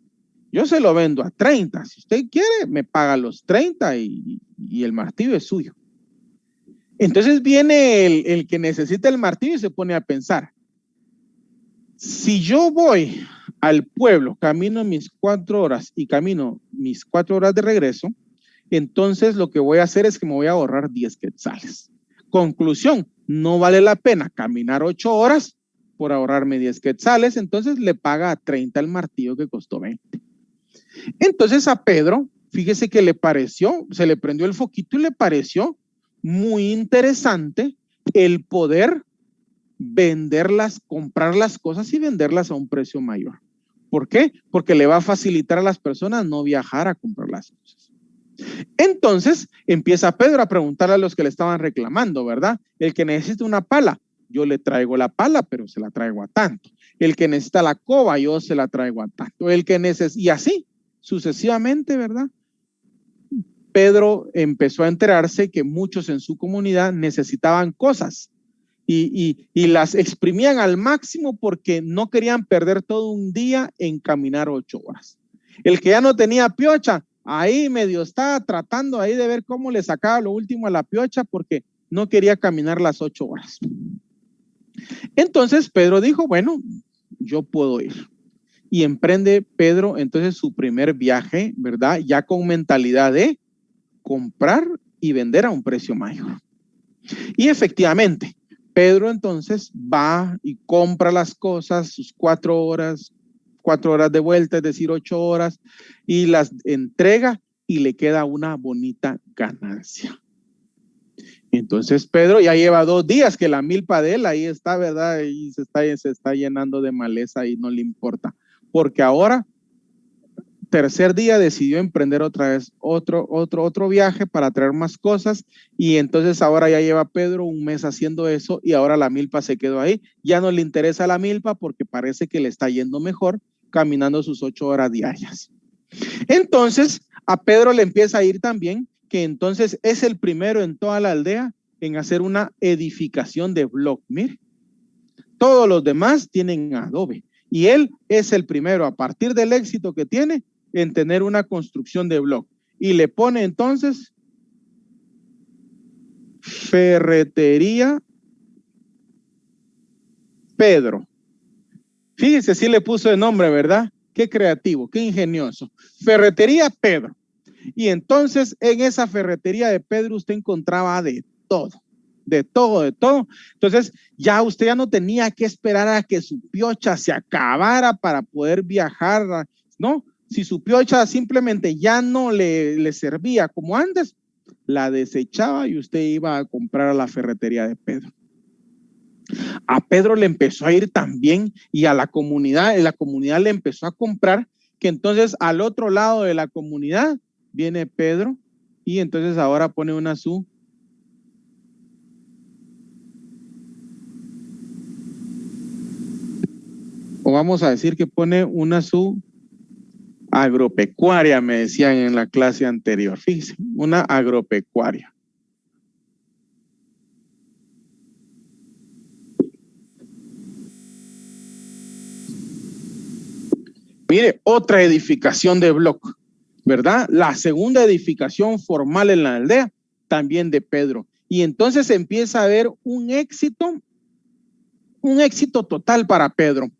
Yo se lo vendo a 30. Si usted quiere, me paga los 30 y el martillo es suyo. Entonces viene el que necesita el martillo y se pone a pensar, si yo voy al pueblo, camino mis 4 horas y camino mis 4 horas de regreso, entonces lo que voy a hacer es que me voy a ahorrar 10 quetzales. Conclusión, no vale la pena caminar 8 horas por ahorrarme 10 quetzales, entonces le paga a 30 el martillo que costó 20. Entonces a Pedro, fíjese que le pareció, se le prendió el foquito y le pareció muy interesante el poder venderlas, comprar las cosas y venderlas a un precio mayor. ¿Por qué? Porque le va a facilitar a las personas no viajar a comprar las cosas. Entonces empieza Pedro a preguntarle a los que le estaban reclamando, ¿verdad? El que necesita una pala, yo le traigo la pala, pero se la traigo a tanto. El que necesita la coba, yo se la traigo a tanto. El que necesita, y así sucesivamente, ¿verdad? Pedro empezó a enterarse que muchos en su comunidad necesitaban cosas y las exprimían al máximo porque no querían perder todo un día en caminar 8 horas. El que ya no tenía piocha, ahí medio estaba tratando ahí de ver cómo le sacaba lo último a la piocha porque no quería caminar las 8 horas. Entonces Pedro dijo, bueno, yo puedo ir. Y emprende Pedro entonces su primer viaje, ¿verdad? Ya con mentalidad de comprar y vender a un precio mayor. Y efectivamente, Pedro entonces va y compra las cosas, sus 4 horas de vuelta, es decir, 8 horas, y las entrega y le queda una bonita ganancia. Entonces Pedro ya lleva 2 días que la milpa de él ahí está, ¿verdad? Y se está llenando de maleza y no le importa. Porque ahora, tercer día, decidió emprender otra vez otro viaje para traer más cosas y entonces ahora ya lleva Pedro un mes haciendo eso y ahora la milpa se quedó ahí. Ya no le interesa la milpa porque parece que le está yendo mejor caminando sus 8 horas diarias. Entonces a Pedro le empieza a ir también que entonces es el primero en toda la aldea en hacer una edificación de bloc. Mire, todos los demás tienen adobe y él es el primero a partir del éxito que tiene en tener una construcción de bloc y le pone entonces Ferretería Pedro. Fíjese si le puso el nombre, ¿verdad? Qué creativo, qué ingenioso. Ferretería Pedro. Y entonces en esa ferretería de Pedro usted encontraba de todo, de todo, de todo. Entonces ya usted ya no tenía que esperar a que su piocha se acabara para poder viajar, ¿no? Si su piocha simplemente ya no le servía como antes, la desechaba y usted iba a comprar a la ferretería de Pedro. A Pedro le empezó a ir tan bien y a la comunidad le empezó a comprar, que entonces al otro lado de la comunidad viene Pedro y entonces ahora pone una su o vamos a decir que pone una su agropecuaria, me decían en la clase anterior. Fíjense, una agropecuaria. Mire, otra edificación de bloque, ¿verdad? La segunda edificación formal en la aldea, también de Pedro. Y entonces empieza a haber un éxito total para Pedro.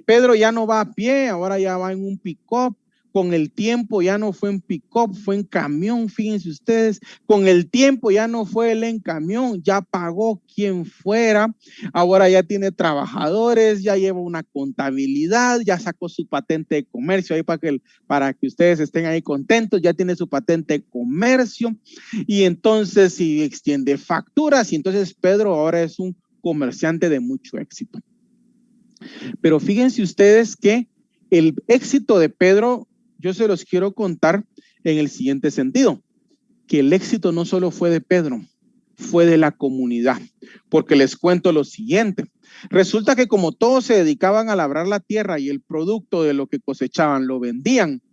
Pedro ya no va a pie, ahora ya va en un pick-up. Con el tiempo ya no fue en pick-up, fue en camión, fíjense ustedes. Con el tiempo ya no fue él en camión, ya pagó quien fuera. Ahora ya tiene trabajadores, ya lleva una contabilidad, ya sacó su patente de comercio ahí para que ustedes estén ahí contentos, ya tiene su patente de comercio. Y entonces si extiende facturas y entonces Pedro ahora es un comerciante de mucho éxito. Pero fíjense ustedes que el éxito de Pedro, yo se los quiero contar en el siguiente sentido, que el éxito no solo fue de Pedro, fue de la comunidad, porque les cuento lo siguiente. Resulta que como todos se dedicaban a labrar la tierra y el producto de lo que cosechaban lo vendían,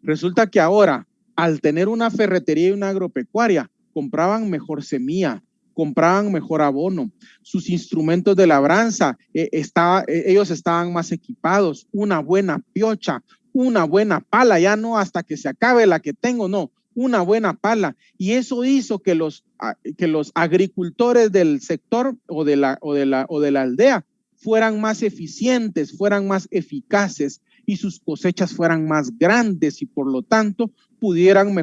resulta que ahora, al tener una ferretería y una agropecuaria, compraban mejor semilla, compraban mejor abono, sus instrumentos de labranza, ellos estaban más equipados, una buena piocha, una buena pala, ya no hasta que se acabe la que tengo, no, una buena pala. Y eso hizo que los agricultores del sector o de la aldea fueran más eficientes, fueran más eficaces y sus cosechas fueran más grandes y por lo tanto pudieran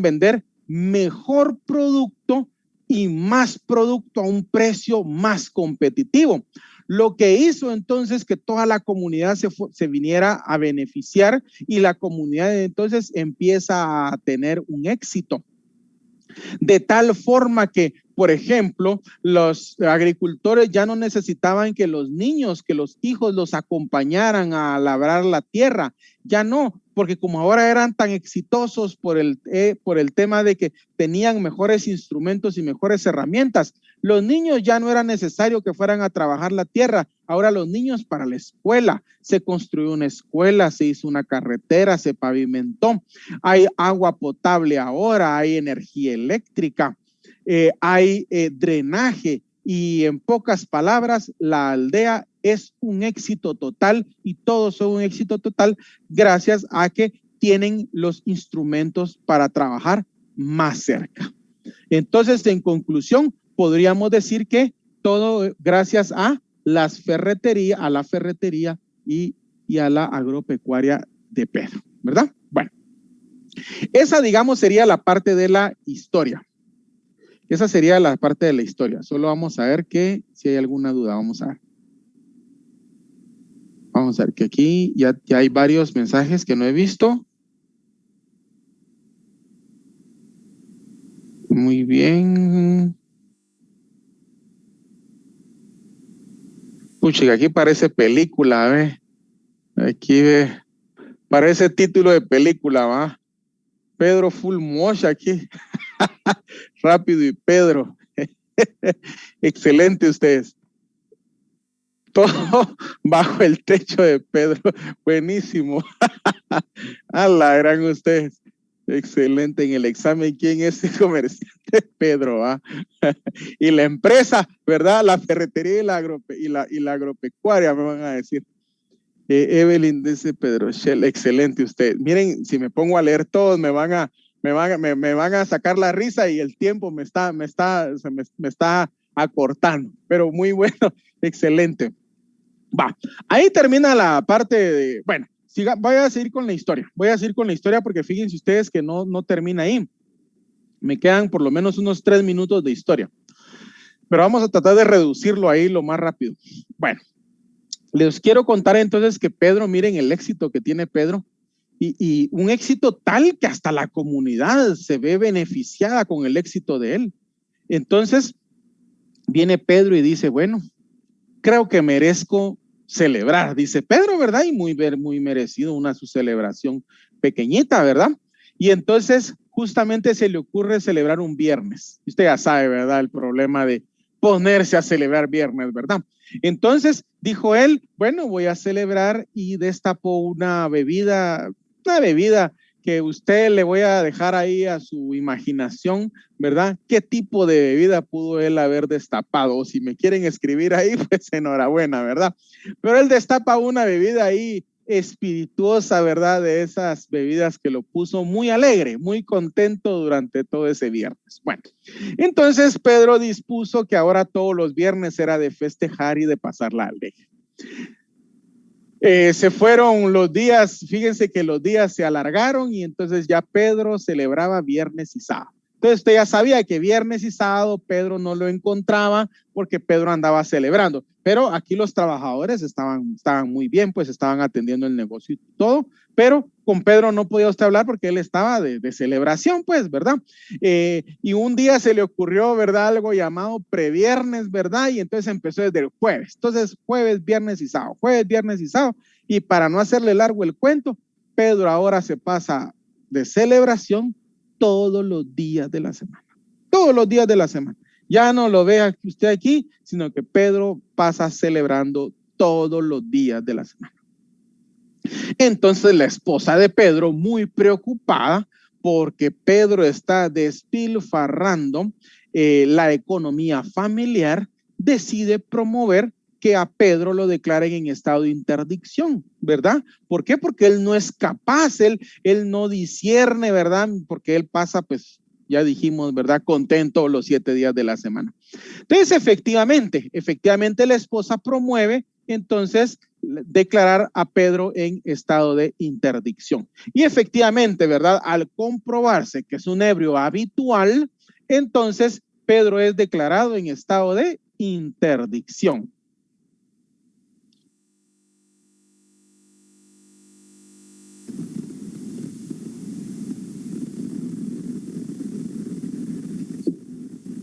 vender mejor producto y más producto a un precio más competitivo. Lo que hizo entonces que toda la comunidad se viniera a beneficiar y la comunidad entonces empieza a tener un éxito. De tal forma que, por ejemplo, los agricultores ya no necesitaban que los niños, que los hijos los acompañaran a labrar la tierra. Ya no, porque como ahora eran tan exitosos por el tema de que tenían mejores instrumentos y mejores herramientas, los niños ya no era necesario que fueran a trabajar la tierra. Ahora los niños para la escuela, se construyó una escuela, se hizo una carretera, se pavimentó, hay agua potable ahora, hay energía eléctrica, hay drenaje y en pocas palabras la aldea es un éxito total y todos son un éxito total gracias a que tienen los instrumentos para trabajar más cerca. Entonces, en conclusión, podríamos decir que todo gracias a la ferretería y a la agropecuaria de Pedro, ¿verdad? Bueno, esa digamos sería la parte de la historia. Esa sería la parte de la historia. Solo vamos a ver que si hay alguna duda, vamos a ver. Vamos a ver que aquí ya hay varios mensajes que no he visto. Muy bien. Pucha, aquí parece película, ¿ve? Aquí ve. Parece título de película, ¿va? Pedro Full Motion aquí. Rápido y Pedro. Excelente ustedes. Todo bajo el techo de Pedro. Buenísimo. ¡Hala, eran ustedes! Excelente. En el examen, ¿quién es el comerciante? Pedro, ¿ah? Y la empresa, ¿verdad? La ferretería y la agropecuaria, me van a decir. Evelyn dice Pedro Shell, excelente usted. Miren, si me pongo a leer todos, me van a sacar la risa y el tiempo me está acortando. Pero muy bueno, excelente. Va, ahí termina la parte de, bueno, voy a seguir con la historia. Voy a seguir con la historia porque fíjense ustedes que no termina ahí. Me quedan por lo menos unos 3 minutos de historia. Pero vamos a tratar de reducirlo ahí lo más rápido. Bueno, les quiero contar entonces que Pedro, miren el éxito que tiene Pedro. Y un éxito tal que hasta la comunidad se ve beneficiada con el éxito de él. Entonces, viene Pedro y dice, bueno, creo que merezco celebrar, dice Pedro, ¿verdad? Y muy merecido su celebración pequeñita, ¿verdad? Y entonces justamente se le ocurre celebrar un viernes. Usted ya sabe, ¿verdad? El problema de ponerse a celebrar viernes, ¿verdad? Entonces dijo él, bueno, voy a celebrar y destapó una bebida que usted le voy a dejar ahí a su imaginación, ¿verdad? ¿Qué tipo de bebida pudo él haber destapado? O si me quieren escribir ahí, pues enhorabuena, ¿verdad? Pero él destapa una bebida ahí espirituosa, ¿verdad? De esas bebidas que lo puso muy alegre, muy contento durante todo ese viernes. Bueno, entonces Pedro dispuso que ahora todos los viernes era de festejar y de pasarla alegre. Se fueron los días, fíjense que los días se alargaron y entonces ya Pedro celebraba viernes y sábado. Entonces usted ya sabía que viernes y sábado Pedro no lo encontraba porque Pedro andaba celebrando. Pero aquí los trabajadores estaban muy bien, pues estaban atendiendo el negocio y todo. Pero con Pedro no podía usted hablar porque él estaba de celebración, pues, ¿verdad? Y un día se le ocurrió, ¿verdad? Algo llamado previernes, ¿verdad? Y entonces empezó desde el jueves. Entonces, jueves, viernes y sábado, jueves, viernes y sábado. Y para no hacerle largo el cuento, Pedro ahora se pasa de celebración todos los días de la semana. Todos los días de la semana. Ya no lo vea usted aquí, sino que Pedro pasa celebrando todos los días de la semana. Entonces la esposa de Pedro, muy preocupada porque Pedro está despilfarrando la economía familiar, decide promover que a Pedro lo declaren en estado de interdicción, ¿verdad? ¿Por qué? Porque él no es capaz, él no discierne, ¿verdad? Porque él pasa, pues, ya dijimos, ¿verdad? Contento los 7 días de la semana. Entonces, efectivamente la esposa promueve, entonces, declarar a Pedro en estado de interdicción. Y efectivamente, ¿verdad? Al comprobarse que es un ebrio habitual, entonces Pedro es declarado en estado de interdicción.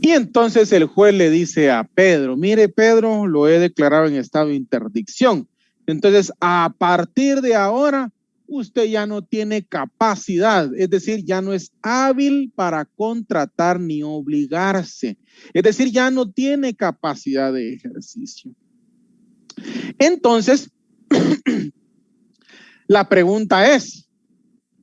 Y entonces el juez le dice a Pedro, mire Pedro, lo he declarado en estado de interdicción. Entonces, a partir de ahora, usted ya no tiene capacidad, es decir, ya no es hábil para contratar ni obligarse. Es decir, ya no tiene capacidad de ejercicio. Entonces, la pregunta es,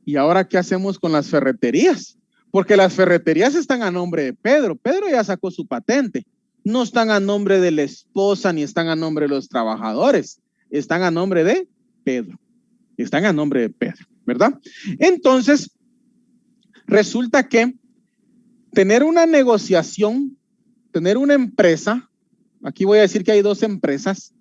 ¿y ahora qué hacemos con las ferreterías? Porque las ferreterías están a nombre de Pedro. Pedro ya sacó su patente. No están a nombre de la esposa ni están a nombre de los trabajadores. Están a nombre de Pedro. Están a nombre de Pedro, ¿verdad? Entonces, resulta que tener una negociación, tener una empresa, aquí voy a decir que hay 2 empresas,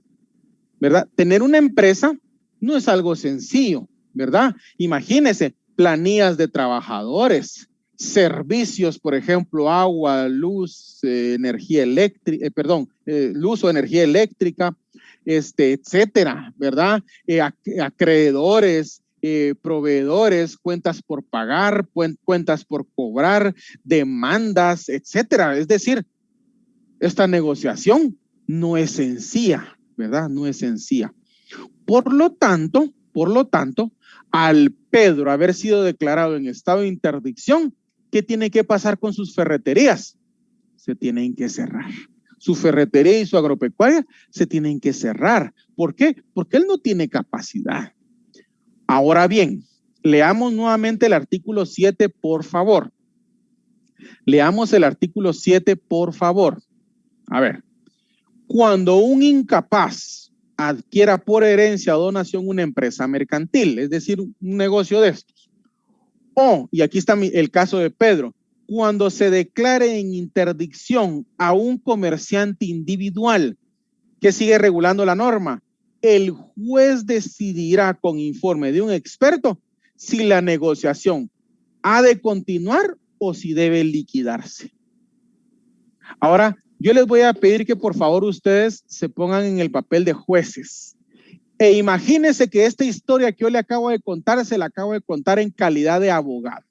¿verdad? Tener una empresa no es algo sencillo, ¿verdad? Imagínese, planillas de trabajadores, servicios, por ejemplo, agua, luz, energía eléctrica, luz o energía eléctrica, etcétera, ¿verdad? Acreedores, proveedores, cuentas por pagar, cuentas por cobrar, demandas, etcétera. Es decir, esta negociación no es sencilla, ¿verdad? No es sencilla. Por lo tanto, al Pedro haber sido declarado en estado de interdicción, ¿qué tiene que pasar con sus ferreterías? Se tienen que cerrar. Su ferretería y su agropecuaria se tienen que cerrar. ¿Por qué? Porque él no tiene capacidad. Ahora bien, leamos nuevamente el artículo 7, por favor. Leamos el artículo 7, por favor. A ver, cuando un incapaz adquiera por herencia o donación una empresa mercantil, es decir, un negocio de estos, y aquí está el caso de Pedro, cuando se declare en interdicción a un comerciante individual que sigue regulando la norma, el juez decidirá con informe de un experto si la negociación ha de continuar o si debe liquidarse. Ahora, yo les voy a pedir que por favor ustedes se pongan en el papel de jueces. E imagínense que esta historia que yo le acabo de contar, se la acabo de contar en calidad de abogado.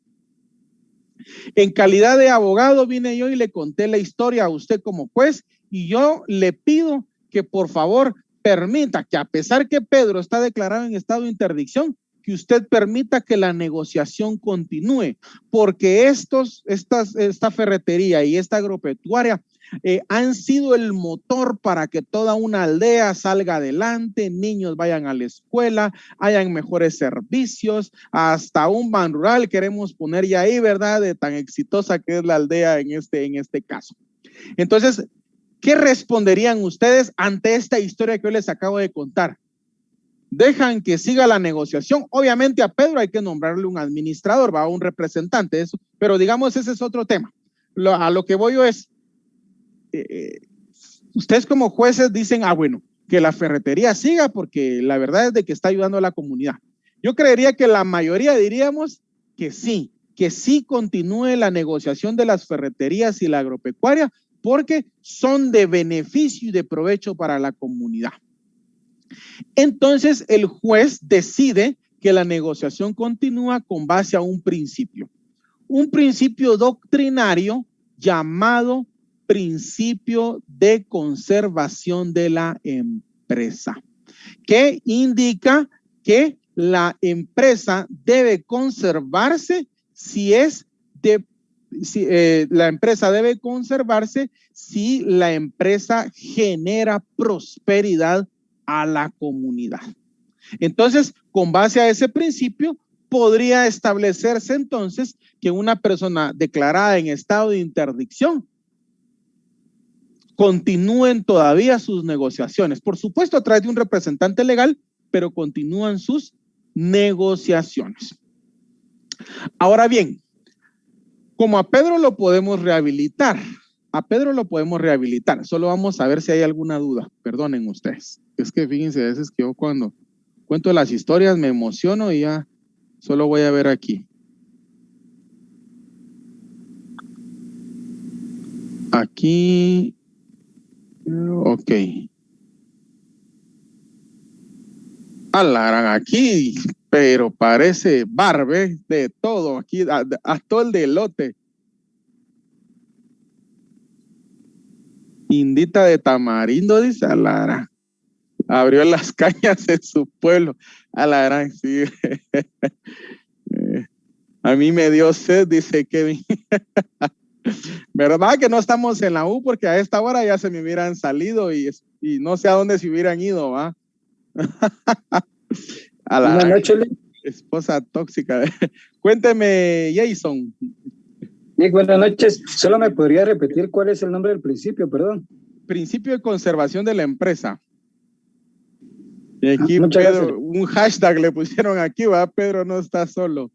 En calidad de abogado vine yo y le conté la historia a usted como juez y yo le pido que por favor permita que, a pesar que Pedro está declarado en estado de interdicción, que usted permita que la negociación continúe, porque esta ferretería y esta agropecuaria han sido el motor para que toda una aldea salga adelante, niños vayan a la escuela, hayan mejores servicios, hasta un ban rural queremos poner ya ahí, ¿verdad? De tan exitosa que es la aldea en este caso. Entonces, ¿qué responderían ustedes ante esta historia que yo les acabo de contar? ¿Dejan que siga la negociación? Obviamente a Pedro hay que nombrarle un administrador, va, un representante, eso, pero digamos ese es otro tema. A lo que voy yo es, ustedes como jueces dicen, bueno, que la ferretería siga porque la verdad es de que está ayudando a la comunidad. Yo creería que la mayoría diríamos que sí continúe la negociación de las ferreterías y la agropecuaria porque son de beneficio y de provecho para la comunidad. Entonces el juez decide que la negociación continúa con base a un principio doctrinario llamado principio de conservación de la empresa, que indica que la empresa debe conservarse si la empresa genera prosperidad a la comunidad. Entonces, con base a ese principio, podría establecerse entonces que una persona declarada en estado de interdicción continúen todavía sus negociaciones. Por supuesto, a través de un representante legal, pero continúan sus negociaciones. Ahora bien, como a Pedro lo podemos rehabilitar, solo vamos a ver si hay alguna duda. Perdonen ustedes. Es que fíjense, a veces que yo cuando cuento las historias me emociono y ya solo voy a ver aquí. Aquí. Ok. Alarán aquí, pero parece barbe de todo. Aquí, a todo el delote. Indita de tamarindo, dice Alara. Abrió las cañas en su pueblo. Alara, sí. A mí me dio sed, dice Kevin. ¿Verdad que no estamos en la U? Porque a esta hora ya se me hubieran salido y no sé a dónde se hubieran ido, ¿va? Buenas noches, esposa tóxica. Cuénteme, Jason. Sí, buenas noches. Solo me podría repetir cuál es el nombre del principio, perdón. Principio de conservación de la empresa. Y aquí Muchas Pedro, gracias. un hashtag le pusieron aquí, va, Pedro no está solo.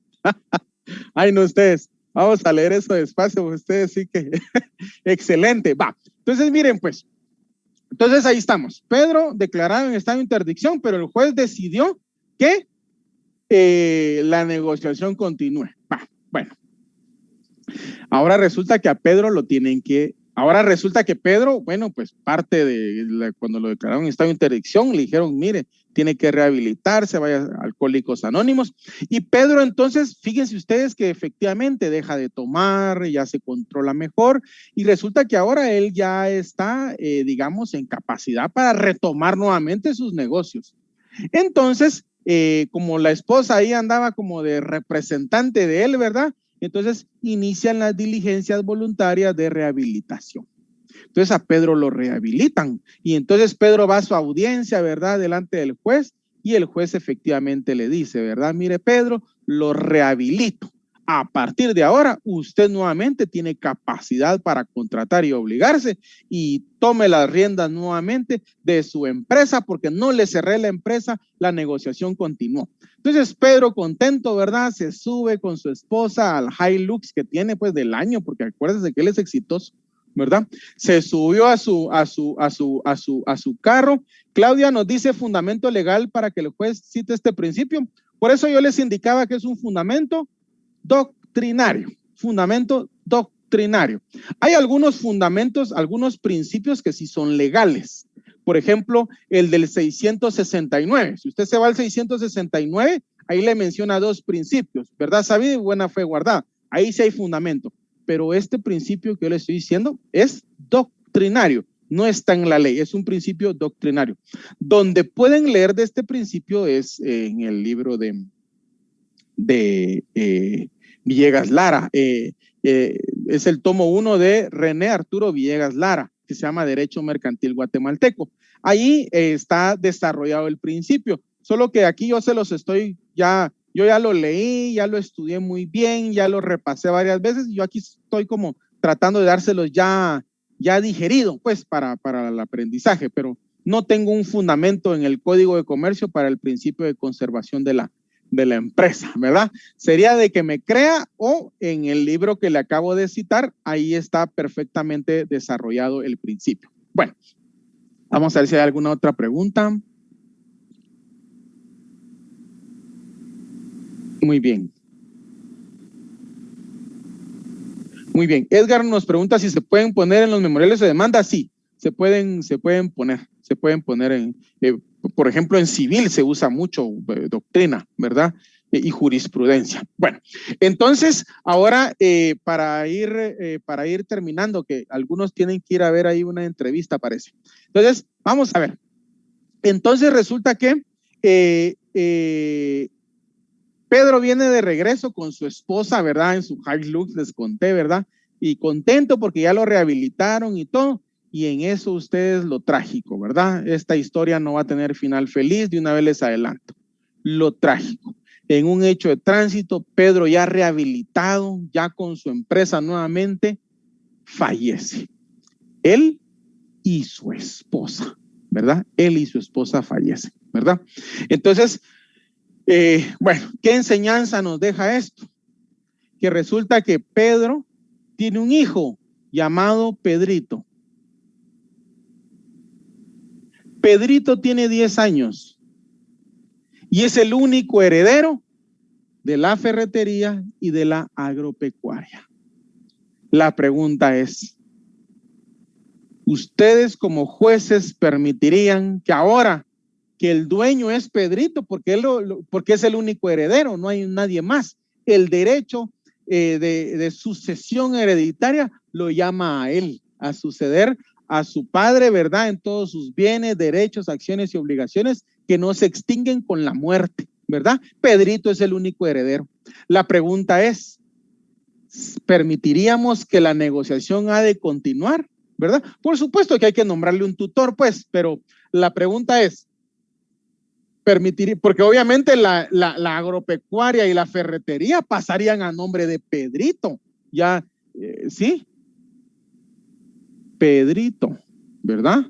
Ay, no, ustedes. Vamos a leer eso despacio, ustedes sí que excelente, va. Entonces, miren, pues, entonces ahí estamos. Pedro declarado en estado de interdicción, pero el juez decidió que la negociación continúe. Va, bueno. Ahora resulta que a Pedro Pedro, bueno, pues parte de cuando lo declararon en estado de interdicción, le dijeron, mire, tiene que rehabilitarse, vaya a Alcohólicos Anónimos. Y Pedro entonces, fíjense ustedes que efectivamente deja de tomar, ya se controla mejor y resulta que ahora él ya está, digamos, en capacidad para retomar nuevamente sus negocios. Entonces, como la esposa ahí andaba como de representante de él, ¿verdad? Entonces inician las diligencias voluntarias de rehabilitación. Entonces a Pedro lo rehabilitan y entonces Pedro va a su audiencia, ¿verdad? Delante del juez y el juez efectivamente le dice, ¿verdad? Mire, Pedro, lo rehabilito. A partir de ahora, usted nuevamente tiene capacidad para contratar y obligarse y tome las riendas nuevamente de su empresa porque no le cerré la empresa, la negociación continuó. Entonces Pedro contento, ¿verdad? Se sube con su esposa al Hilux que tiene pues del año, porque acuérdense que él es exitoso. ¿verdad? Se subió a su carro. Claudia nos dice fundamento legal para que el juez cite este principio. Por eso yo les indicaba que es un fundamento doctrinario. Fundamento doctrinario. Hay algunos fundamentos, algunos principios que sí son legales. Por ejemplo, el del 669. Si usted se va al 669, ahí le menciona dos principios, verdad sabida y buena fe guardada. Ahí sí hay fundamento. Pero este principio que yo le estoy diciendo es doctrinario, no está en la ley, es un principio doctrinario. Donde pueden leer de este principio es en el libro de Villegas Lara. Es el tomo 1 de René Arturo Villegas Lara, que se llama Derecho Mercantil Guatemalteco. Ahí está desarrollado el principio, solo que aquí yo se los estoy yo ya lo leí, ya lo estudié muy bien, ya lo repasé varias veces y yo aquí estoy como tratando de dárselos ya digerido, pues para el aprendizaje, pero no tengo un fundamento en el Código de Comercio para el principio de conservación de la empresa, ¿verdad? Sería de que me crea o en el libro que le acabo de citar, ahí está perfectamente desarrollado el principio. Bueno, vamos a ver si hay alguna otra pregunta. Muy bien. Muy bien. Edgar nos pregunta si se pueden poner en los memoriales de demanda. Sí, se pueden poner. Se pueden poner en, por ejemplo, en civil se usa mucho doctrina, ¿verdad? Y jurisprudencia. Bueno, entonces, ahora para ir terminando, que algunos tienen que ir a ver ahí una entrevista, parece. Entonces, vamos a ver. Entonces, resulta que Pedro viene de regreso con su esposa, ¿verdad? En su Hilux, les conté, ¿verdad? Y contento porque ya lo rehabilitaron y todo. Y en eso ustedes lo trágico, ¿verdad? Esta historia no va a tener final feliz, de una vez les adelanto. Lo trágico. En un hecho de tránsito, Pedro ya rehabilitado, ya con su empresa nuevamente, fallece. Él y su esposa, ¿verdad? Él y su esposa fallecen, ¿verdad? Entonces, bueno, ¿qué enseñanza nos deja esto? Que resulta que Pedro tiene un hijo llamado Pedrito. Pedrito tiene 10 años y es el único heredero de la ferretería y de la agropecuaria. La pregunta es, ¿ustedes como jueces permitirían que ahora que el dueño es Pedrito, porque es el único heredero, no hay nadie más, el derecho de sucesión hereditaria lo llama a él, a suceder a su padre, ¿verdad? En todos sus bienes, derechos, acciones y obligaciones que no se extinguen con la muerte, ¿verdad? Pedrito es el único heredero. La pregunta es, ¿permitiríamos que la negociación ha de continuar, ¿verdad? Por supuesto que hay que nombrarle un tutor, pues, pero la pregunta es, permitiría, porque obviamente la agropecuaria y la ferretería pasarían a nombre de Pedrito, ya, ¿sí? Pedrito, ¿verdad?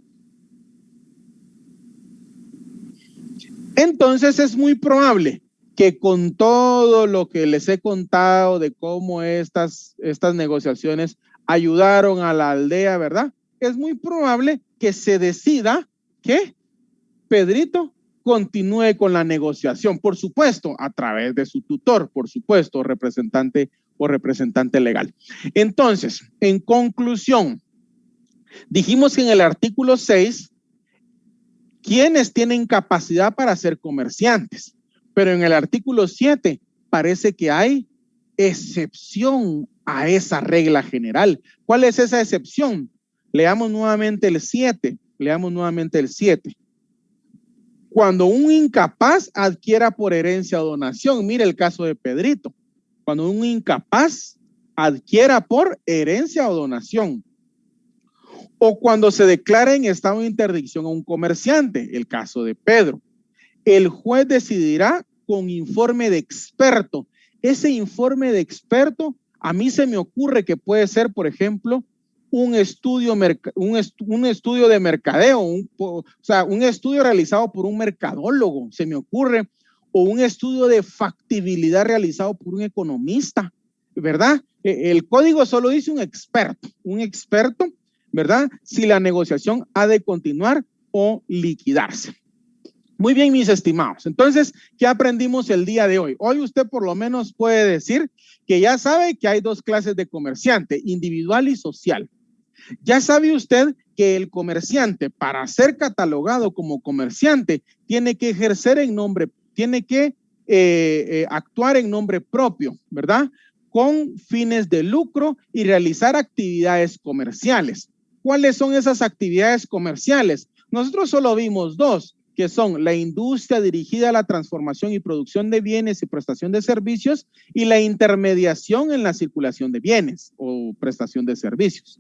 Entonces es muy probable que con todo lo que les he contado de cómo estas negociaciones ayudaron a la aldea, ¿verdad? Es muy probable que se decida que Pedrito continúe con la negociación, por supuesto, a través de su tutor, por supuesto, representante legal. Entonces, en conclusión, dijimos que en el artículo 6, ¿quiénes tienen capacidad para ser comerciantes? Pero en el artículo 7 parece que hay excepción a esa regla general. ¿Cuál es esa excepción? Leamos nuevamente el 7. Cuando un incapaz adquiera por herencia o donación, mire el caso de Pedrito, cuando un incapaz adquiera por herencia o donación, o cuando se declara en estado de interdicción a un comerciante, el caso de Pedro, el juez decidirá con informe de experto. Ese informe de experto, a mí se me ocurre que puede ser, por ejemplo, un estudio de mercadeo, un estudio realizado por un mercadólogo, se me ocurre, o un estudio de factibilidad realizado por un economista, ¿verdad? el código solo dice un experto, ¿verdad? Si la negociación ha de continuar o liquidarse. Muy bien, mis estimados. Entonces, ¿qué aprendimos el día de hoy? Hoy usted por lo menos puede decir que ya sabe que hay dos clases de comerciante, individual y social. Ya sabe usted que el comerciante, para ser catalogado como comerciante, tiene que ejercer en nombre, tiene que actuar en nombre propio, ¿verdad? Con fines de lucro y realizar actividades comerciales. ¿Cuáles son esas actividades comerciales? Nosotros solo vimos dos, que son la industria dirigida a la transformación y producción de bienes y prestación de servicios y la intermediación en la circulación de bienes o prestación de servicios.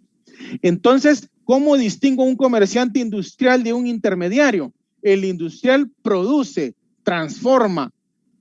Entonces, ¿cómo distingo un comerciante industrial de un intermediario? El industrial produce, transforma,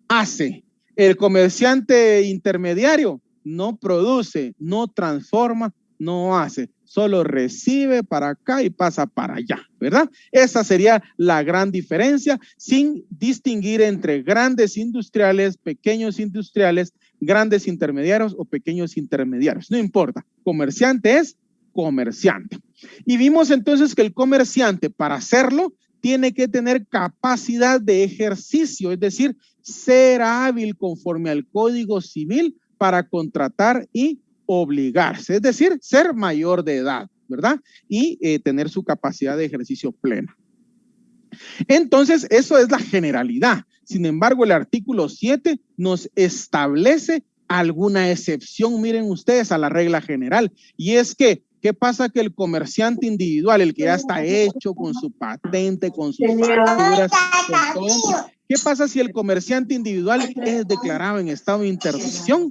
hace. El comerciante intermediario no produce, no transforma, no hace. Solo recibe para acá y pasa para allá, ¿verdad? Esa sería la gran diferencia, sin distinguir entre grandes industriales, pequeños industriales, grandes intermediarios o pequeños intermediarios. No importa, comerciante es comerciante. Y vimos entonces que el comerciante, para hacerlo, tiene que tener capacidad de ejercicio, es decir, ser hábil conforme al Código Civil para contratar y obligarse, es decir, ser mayor de edad, ¿verdad? Y tener su capacidad de ejercicio plena. Entonces, eso es la generalidad. Sin embargo, el artículo 7 nos establece alguna excepción, miren ustedes, a la regla general, y es que ¿qué pasa? Que el comerciante individual, el que ya está hecho con su patente, con sus facturas, con todo, ¿qué pasa si el comerciante individual es declarado en estado de interdicción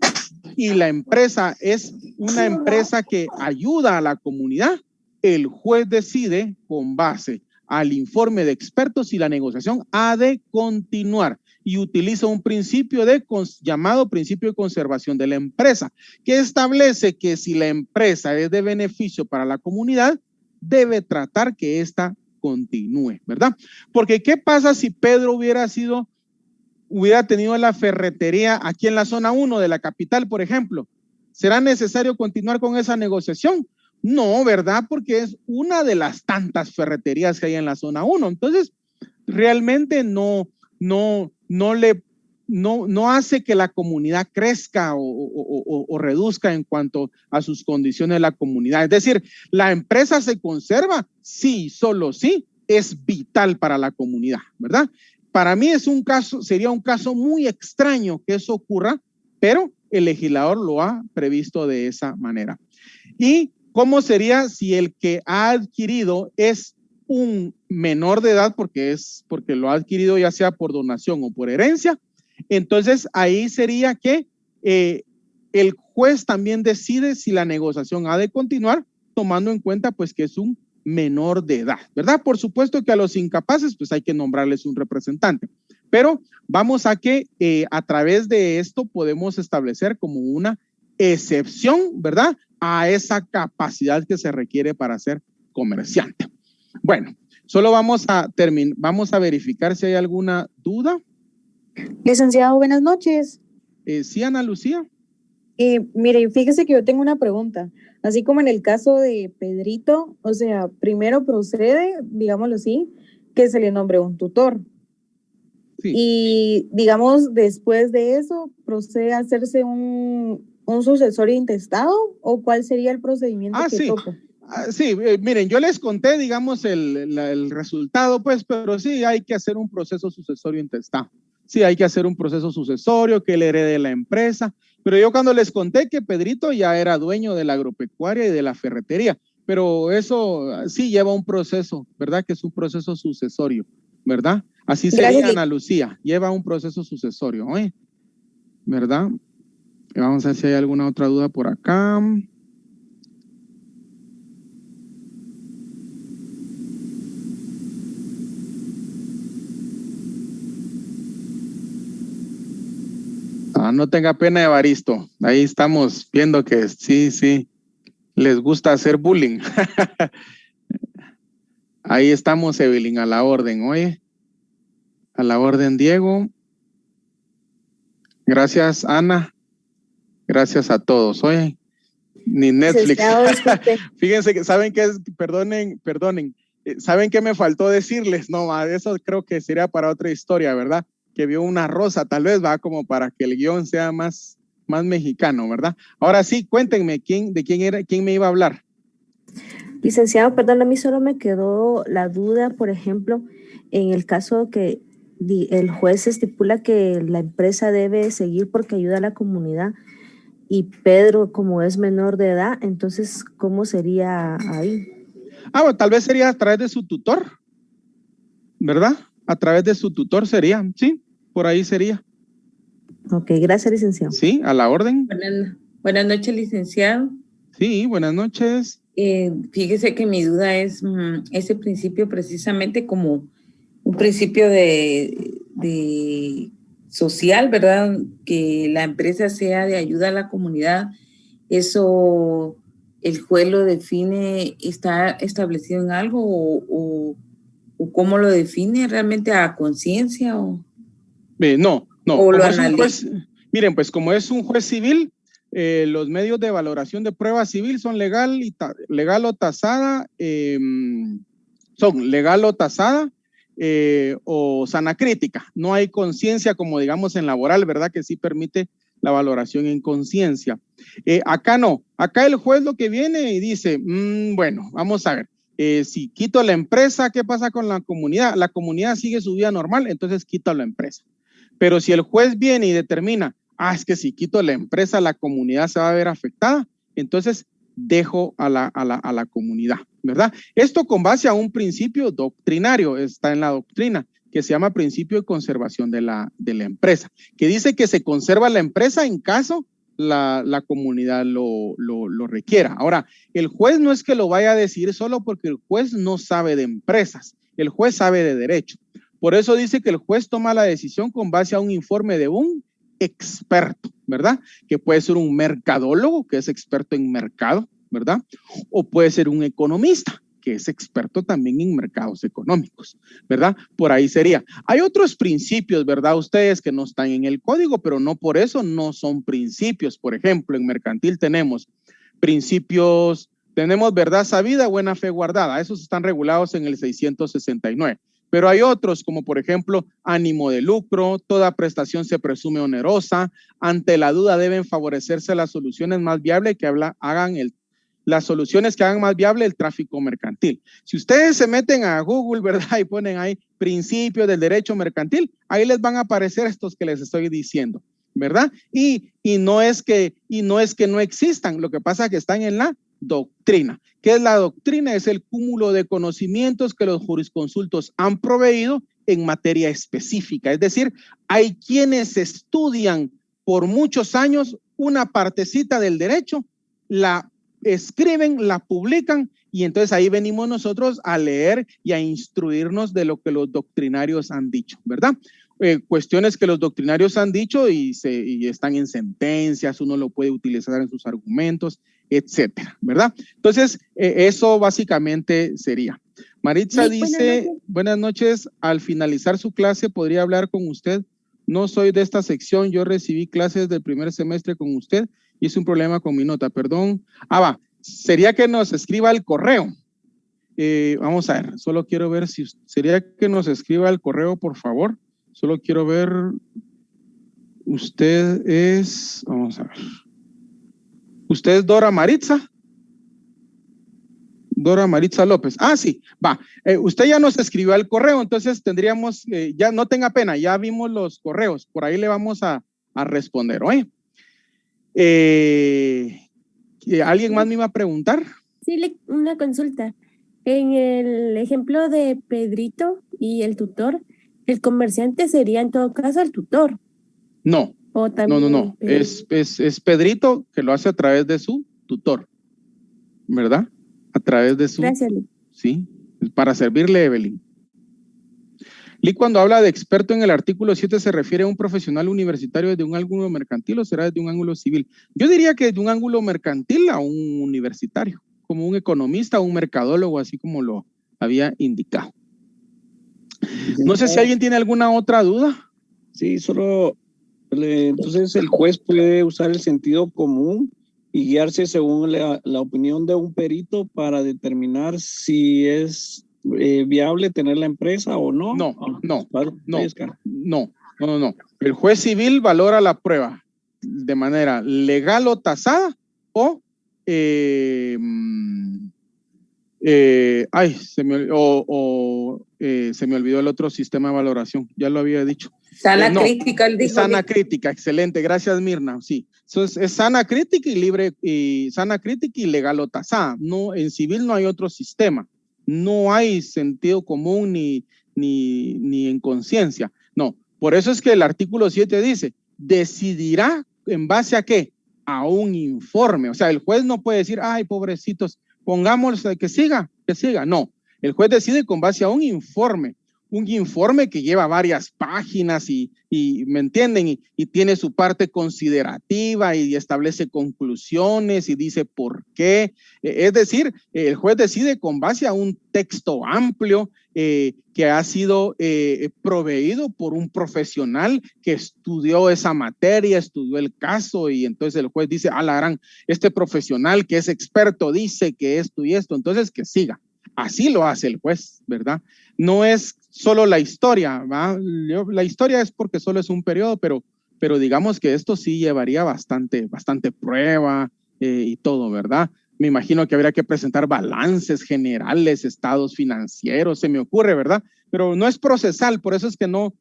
y la empresa es una empresa que ayuda a la comunidad? El juez decide con base al informe de expertos si la negociación ha de continuar y utiliza un principio llamado principio de conservación de la empresa, que establece que si la empresa es de beneficio para la comunidad, debe tratar que ésta continúe, ¿verdad? Porque ¿qué pasa si Pedro hubiera tenido la ferretería aquí en la zona 1 de la capital, por ejemplo? ¿Será necesario continuar con esa negociación? No, ¿verdad? Porque es una de las tantas ferreterías que hay en la zona 1. Entonces, realmente no hace que la comunidad crezca o reduzca en cuanto a sus condiciones de la comunidad. Es decir, ¿la empresa se conserva? Sí, solo sí, es vital para la comunidad, ¿verdad? Para mí sería un caso muy extraño que eso ocurra, pero el legislador lo ha previsto de esa manera. ¿Y cómo sería si el que ha adquirido es un menor de edad porque lo ha adquirido ya sea por donación o por herencia? Entonces ahí sería que el juez también decide si la negociación ha de continuar, tomando en cuenta pues que es un menor de edad, ¿verdad? Por supuesto que a los incapaces pues hay que nombrarles un representante, pero vamos a que a través de esto podemos establecer como una excepción, ¿verdad? A esa capacidad que se requiere para ser comerciante. Bueno, solo vamos a verificar si hay alguna duda. Licenciado, buenas noches. Sí, Ana Lucía. Mire, fíjese que yo tengo una pregunta. Así como en el caso de Pedrito, o sea, primero procede, digámoslo así, que se le nombre un tutor. Sí. Y, digamos, después de eso, ¿procede a hacerse un sucesorio intestado o cuál sería el procedimiento que toca? Sí, miren, yo les conté, digamos, el resultado, pues, pero sí hay que hacer un proceso sucesorio intestado. Sí, hay que hacer un proceso sucesorio que le herede la empresa. Pero yo cuando les conté que Pedrito ya era dueño de la agropecuaria y de la ferretería, pero eso sí lleva un proceso, ¿verdad? Que es un proceso sucesorio, ¿verdad? Así sería, Ana Lucía, lleva un proceso sucesorio, ¿oye? ¿Verdad? Vamos a ver si hay alguna otra duda por acá. No tenga pena, Evaristo. Ahí estamos viendo que sí, les gusta hacer bullying. Ahí estamos, Evelyn, a la orden, oye. A la orden, Diego. Gracias, Ana. Gracias a todos, oye. Ni Netflix. Licenciado, disculpe. Fíjense que saben que es, perdonen, saben que me faltó decirles, no, eso creo que sería para otra historia, ¿verdad? Que vio una rosa, tal vez va como para que el guión sea más mexicano, ¿verdad? Ahora sí, cuéntenme quién me iba a hablar. Licenciado, perdón, a mí solo me quedó la duda, por ejemplo, en el caso que el juez estipula que la empresa debe seguir porque ayuda a la comunidad y Pedro, como es menor de edad, entonces, ¿cómo sería ahí? Bueno, tal vez sería a través de su tutor, ¿verdad? A través de su tutor sería, sí, por ahí sería. Ok, gracias, licenciado. Sí, a la orden. Buenas noches, licenciado. Sí, buenas noches. Fíjese que mi duda es ese principio precisamente como un principio de social, ¿verdad? Que la empresa sea de ayuda a la comunidad. Eso el juez lo define, ¿está establecido en algo o cómo lo define realmente a conciencia? No. ¿O lo Es un analiza? juez, miren, pues como es un juez civil, los medios de valoración de prueba civil son legal o tasada, o sana crítica. No hay conciencia como digamos en laboral, ¿verdad? Que sí permite la valoración en conciencia. Acá no, acá el juez lo que viene y dice, bueno, vamos a ver, si quito la empresa, ¿qué pasa con la comunidad? La comunidad sigue su vida normal, entonces quito la empresa. Pero si el juez viene y determina, es que si quito la empresa, la comunidad se va a ver afectada, entonces dejo a la comunidad, ¿verdad? Esto con base a un principio doctrinario, está en la doctrina, que se llama principio de conservación de la empresa, que dice que se conserva la empresa en caso la comunidad lo requiera. Ahora, el juez no es que lo vaya a decidir solo porque el juez no sabe de empresas, el juez sabe de derecho. Por eso dice que el juez toma la decisión con base a un informe de un experto, ¿verdad? Que puede ser un mercadólogo, que es experto en mercado, ¿verdad? O puede ser un economista, que es experto también en mercados económicos, ¿verdad? Por ahí sería. Hay otros principios, ¿verdad? Ustedes que no están en el código, pero no por eso no son principios. Por ejemplo, en mercantil tenemos principios, tenemos verdad sabida, buena fe guardada. Esos están regulados en el 669. Pero hay otros, como por ejemplo, ánimo de lucro, toda prestación se presume onerosa, ante la duda deben favorecerse las soluciones más viables que hagan las soluciones que hagan más viable el tráfico mercantil. Si ustedes se meten a Google, ¿verdad? Y ponen ahí principios del derecho mercantil, ahí les van a aparecer estos que les estoy diciendo, ¿verdad? Y no es que no existan, lo que pasa es que están en la doctrina. ¿Qué es la doctrina? Es el cúmulo de conocimientos que los jurisconsultos han proveído en materia específica. Es decir, hay quienes estudian por muchos años una partecita del derecho, la escriben, la publican y entonces ahí venimos nosotros a leer y a instruirnos de lo que los doctrinarios han dicho, ¿verdad? Cuestiones que los doctrinarios han dicho y están en sentencias, uno lo puede utilizar en sus argumentos, etcétera, ¿verdad? Entonces, eso básicamente sería. Maritza dice, buenas noches, al finalizar su clase, ¿podría hablar con usted? No soy de esta sección, yo recibí clases del primer semestre con usted y es un problema con mi nota, perdón. Sería que nos escriba el correo. Vamos a ver, solo quiero ver si sería que nos escriba el correo, por favor. Solo quiero ver, usted es, vamos a ver. ¿Usted es Dora Maritza? Dora Maritza López. Sí, va. Usted ya nos escribió al correo, entonces tendríamos, ya no tenga pena, ya vimos los correos, por ahí le vamos a responder, ¿oye? ¿Alguien más me iba a preguntar? Sí, una consulta. En el ejemplo de Pedrito y el tutor, el comerciante sería en todo caso el tutor. No. O también No. Es Pedrito que lo hace a través de su tutor, ¿verdad? A través de su... Gracias, Lee. Sí, para servirle, Evelyn. Lee, cuando habla de experto en el artículo 7, ¿se refiere a un profesional universitario desde un ángulo mercantil o será desde un ángulo civil? Yo diría que desde un ángulo mercantil a un universitario, como un economista o un mercadólogo, así como lo había indicado. No sé si alguien tiene alguna otra duda. Sí, solo, entonces el juez puede usar el sentido común y guiarse según la opinión de un perito para determinar si es viable tener la empresa o no. No. El juez civil valora la prueba de manera legal o tasada o se me olvidó el otro sistema de valoración, ya lo había dicho. Sana crítica, sana crítica, excelente, gracias Mirna, sí. Entonces es sana crítica y libre, y sana crítica y legal o tasada. No, en civil no hay otro sistema, no hay sentido común ni en conciencia, no. Por eso es que el artículo 7 dice, decidirá en base a ¿qué? A un informe. O sea, el juez no puede decir, ay, pobrecitos, pongamos que siga. No, el juez decide con base a un informe que lleva varias páginas y ¿me entienden? Y tiene su parte considerativa y establece conclusiones y dice por qué. Es decir, el juez decide con base a un texto amplio que ha sido proveído por un profesional que estudió esa materia, estudió el caso y entonces el juez dice, la gran, este profesional que es experto dice que esto y esto, entonces que siga. Así lo hace el juez, ¿verdad? No es solo la historia, ¿va? La historia es porque solo es un periodo, pero digamos que esto sí llevaría bastante prueba y todo, ¿verdad? Me imagino que habría que presentar balances generales, estados financieros, se me ocurre, ¿verdad? Pero no es procesal, por eso es que no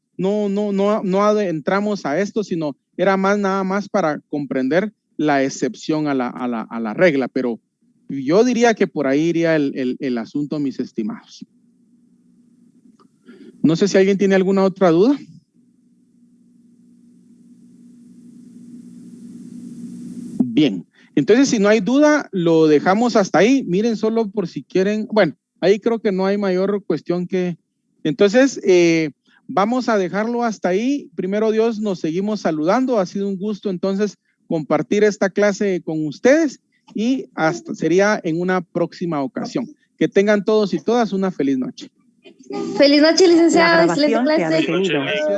adentramos a esto, sino era nada más para comprender la excepción a la regla, pero yo diría que por ahí iría el asunto, mis estimados. No sé si alguien tiene alguna otra duda. Bien, entonces si no hay duda, lo dejamos hasta ahí. Miren, solo por si quieren, bueno, ahí creo que no hay mayor cuestión que... Entonces, vamos a dejarlo hasta ahí. Primero Dios, nos seguimos saludando. Ha sido un gusto entonces compartir esta clase con ustedes y hasta sería en una próxima ocasión. Que tengan todos y todas una feliz noche. Feliz noche, licenciado. Feliz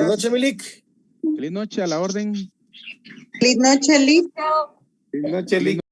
noche, Milik. Feliz noche, a la orden. Feliz noche, listo. Feliz noche, Lick.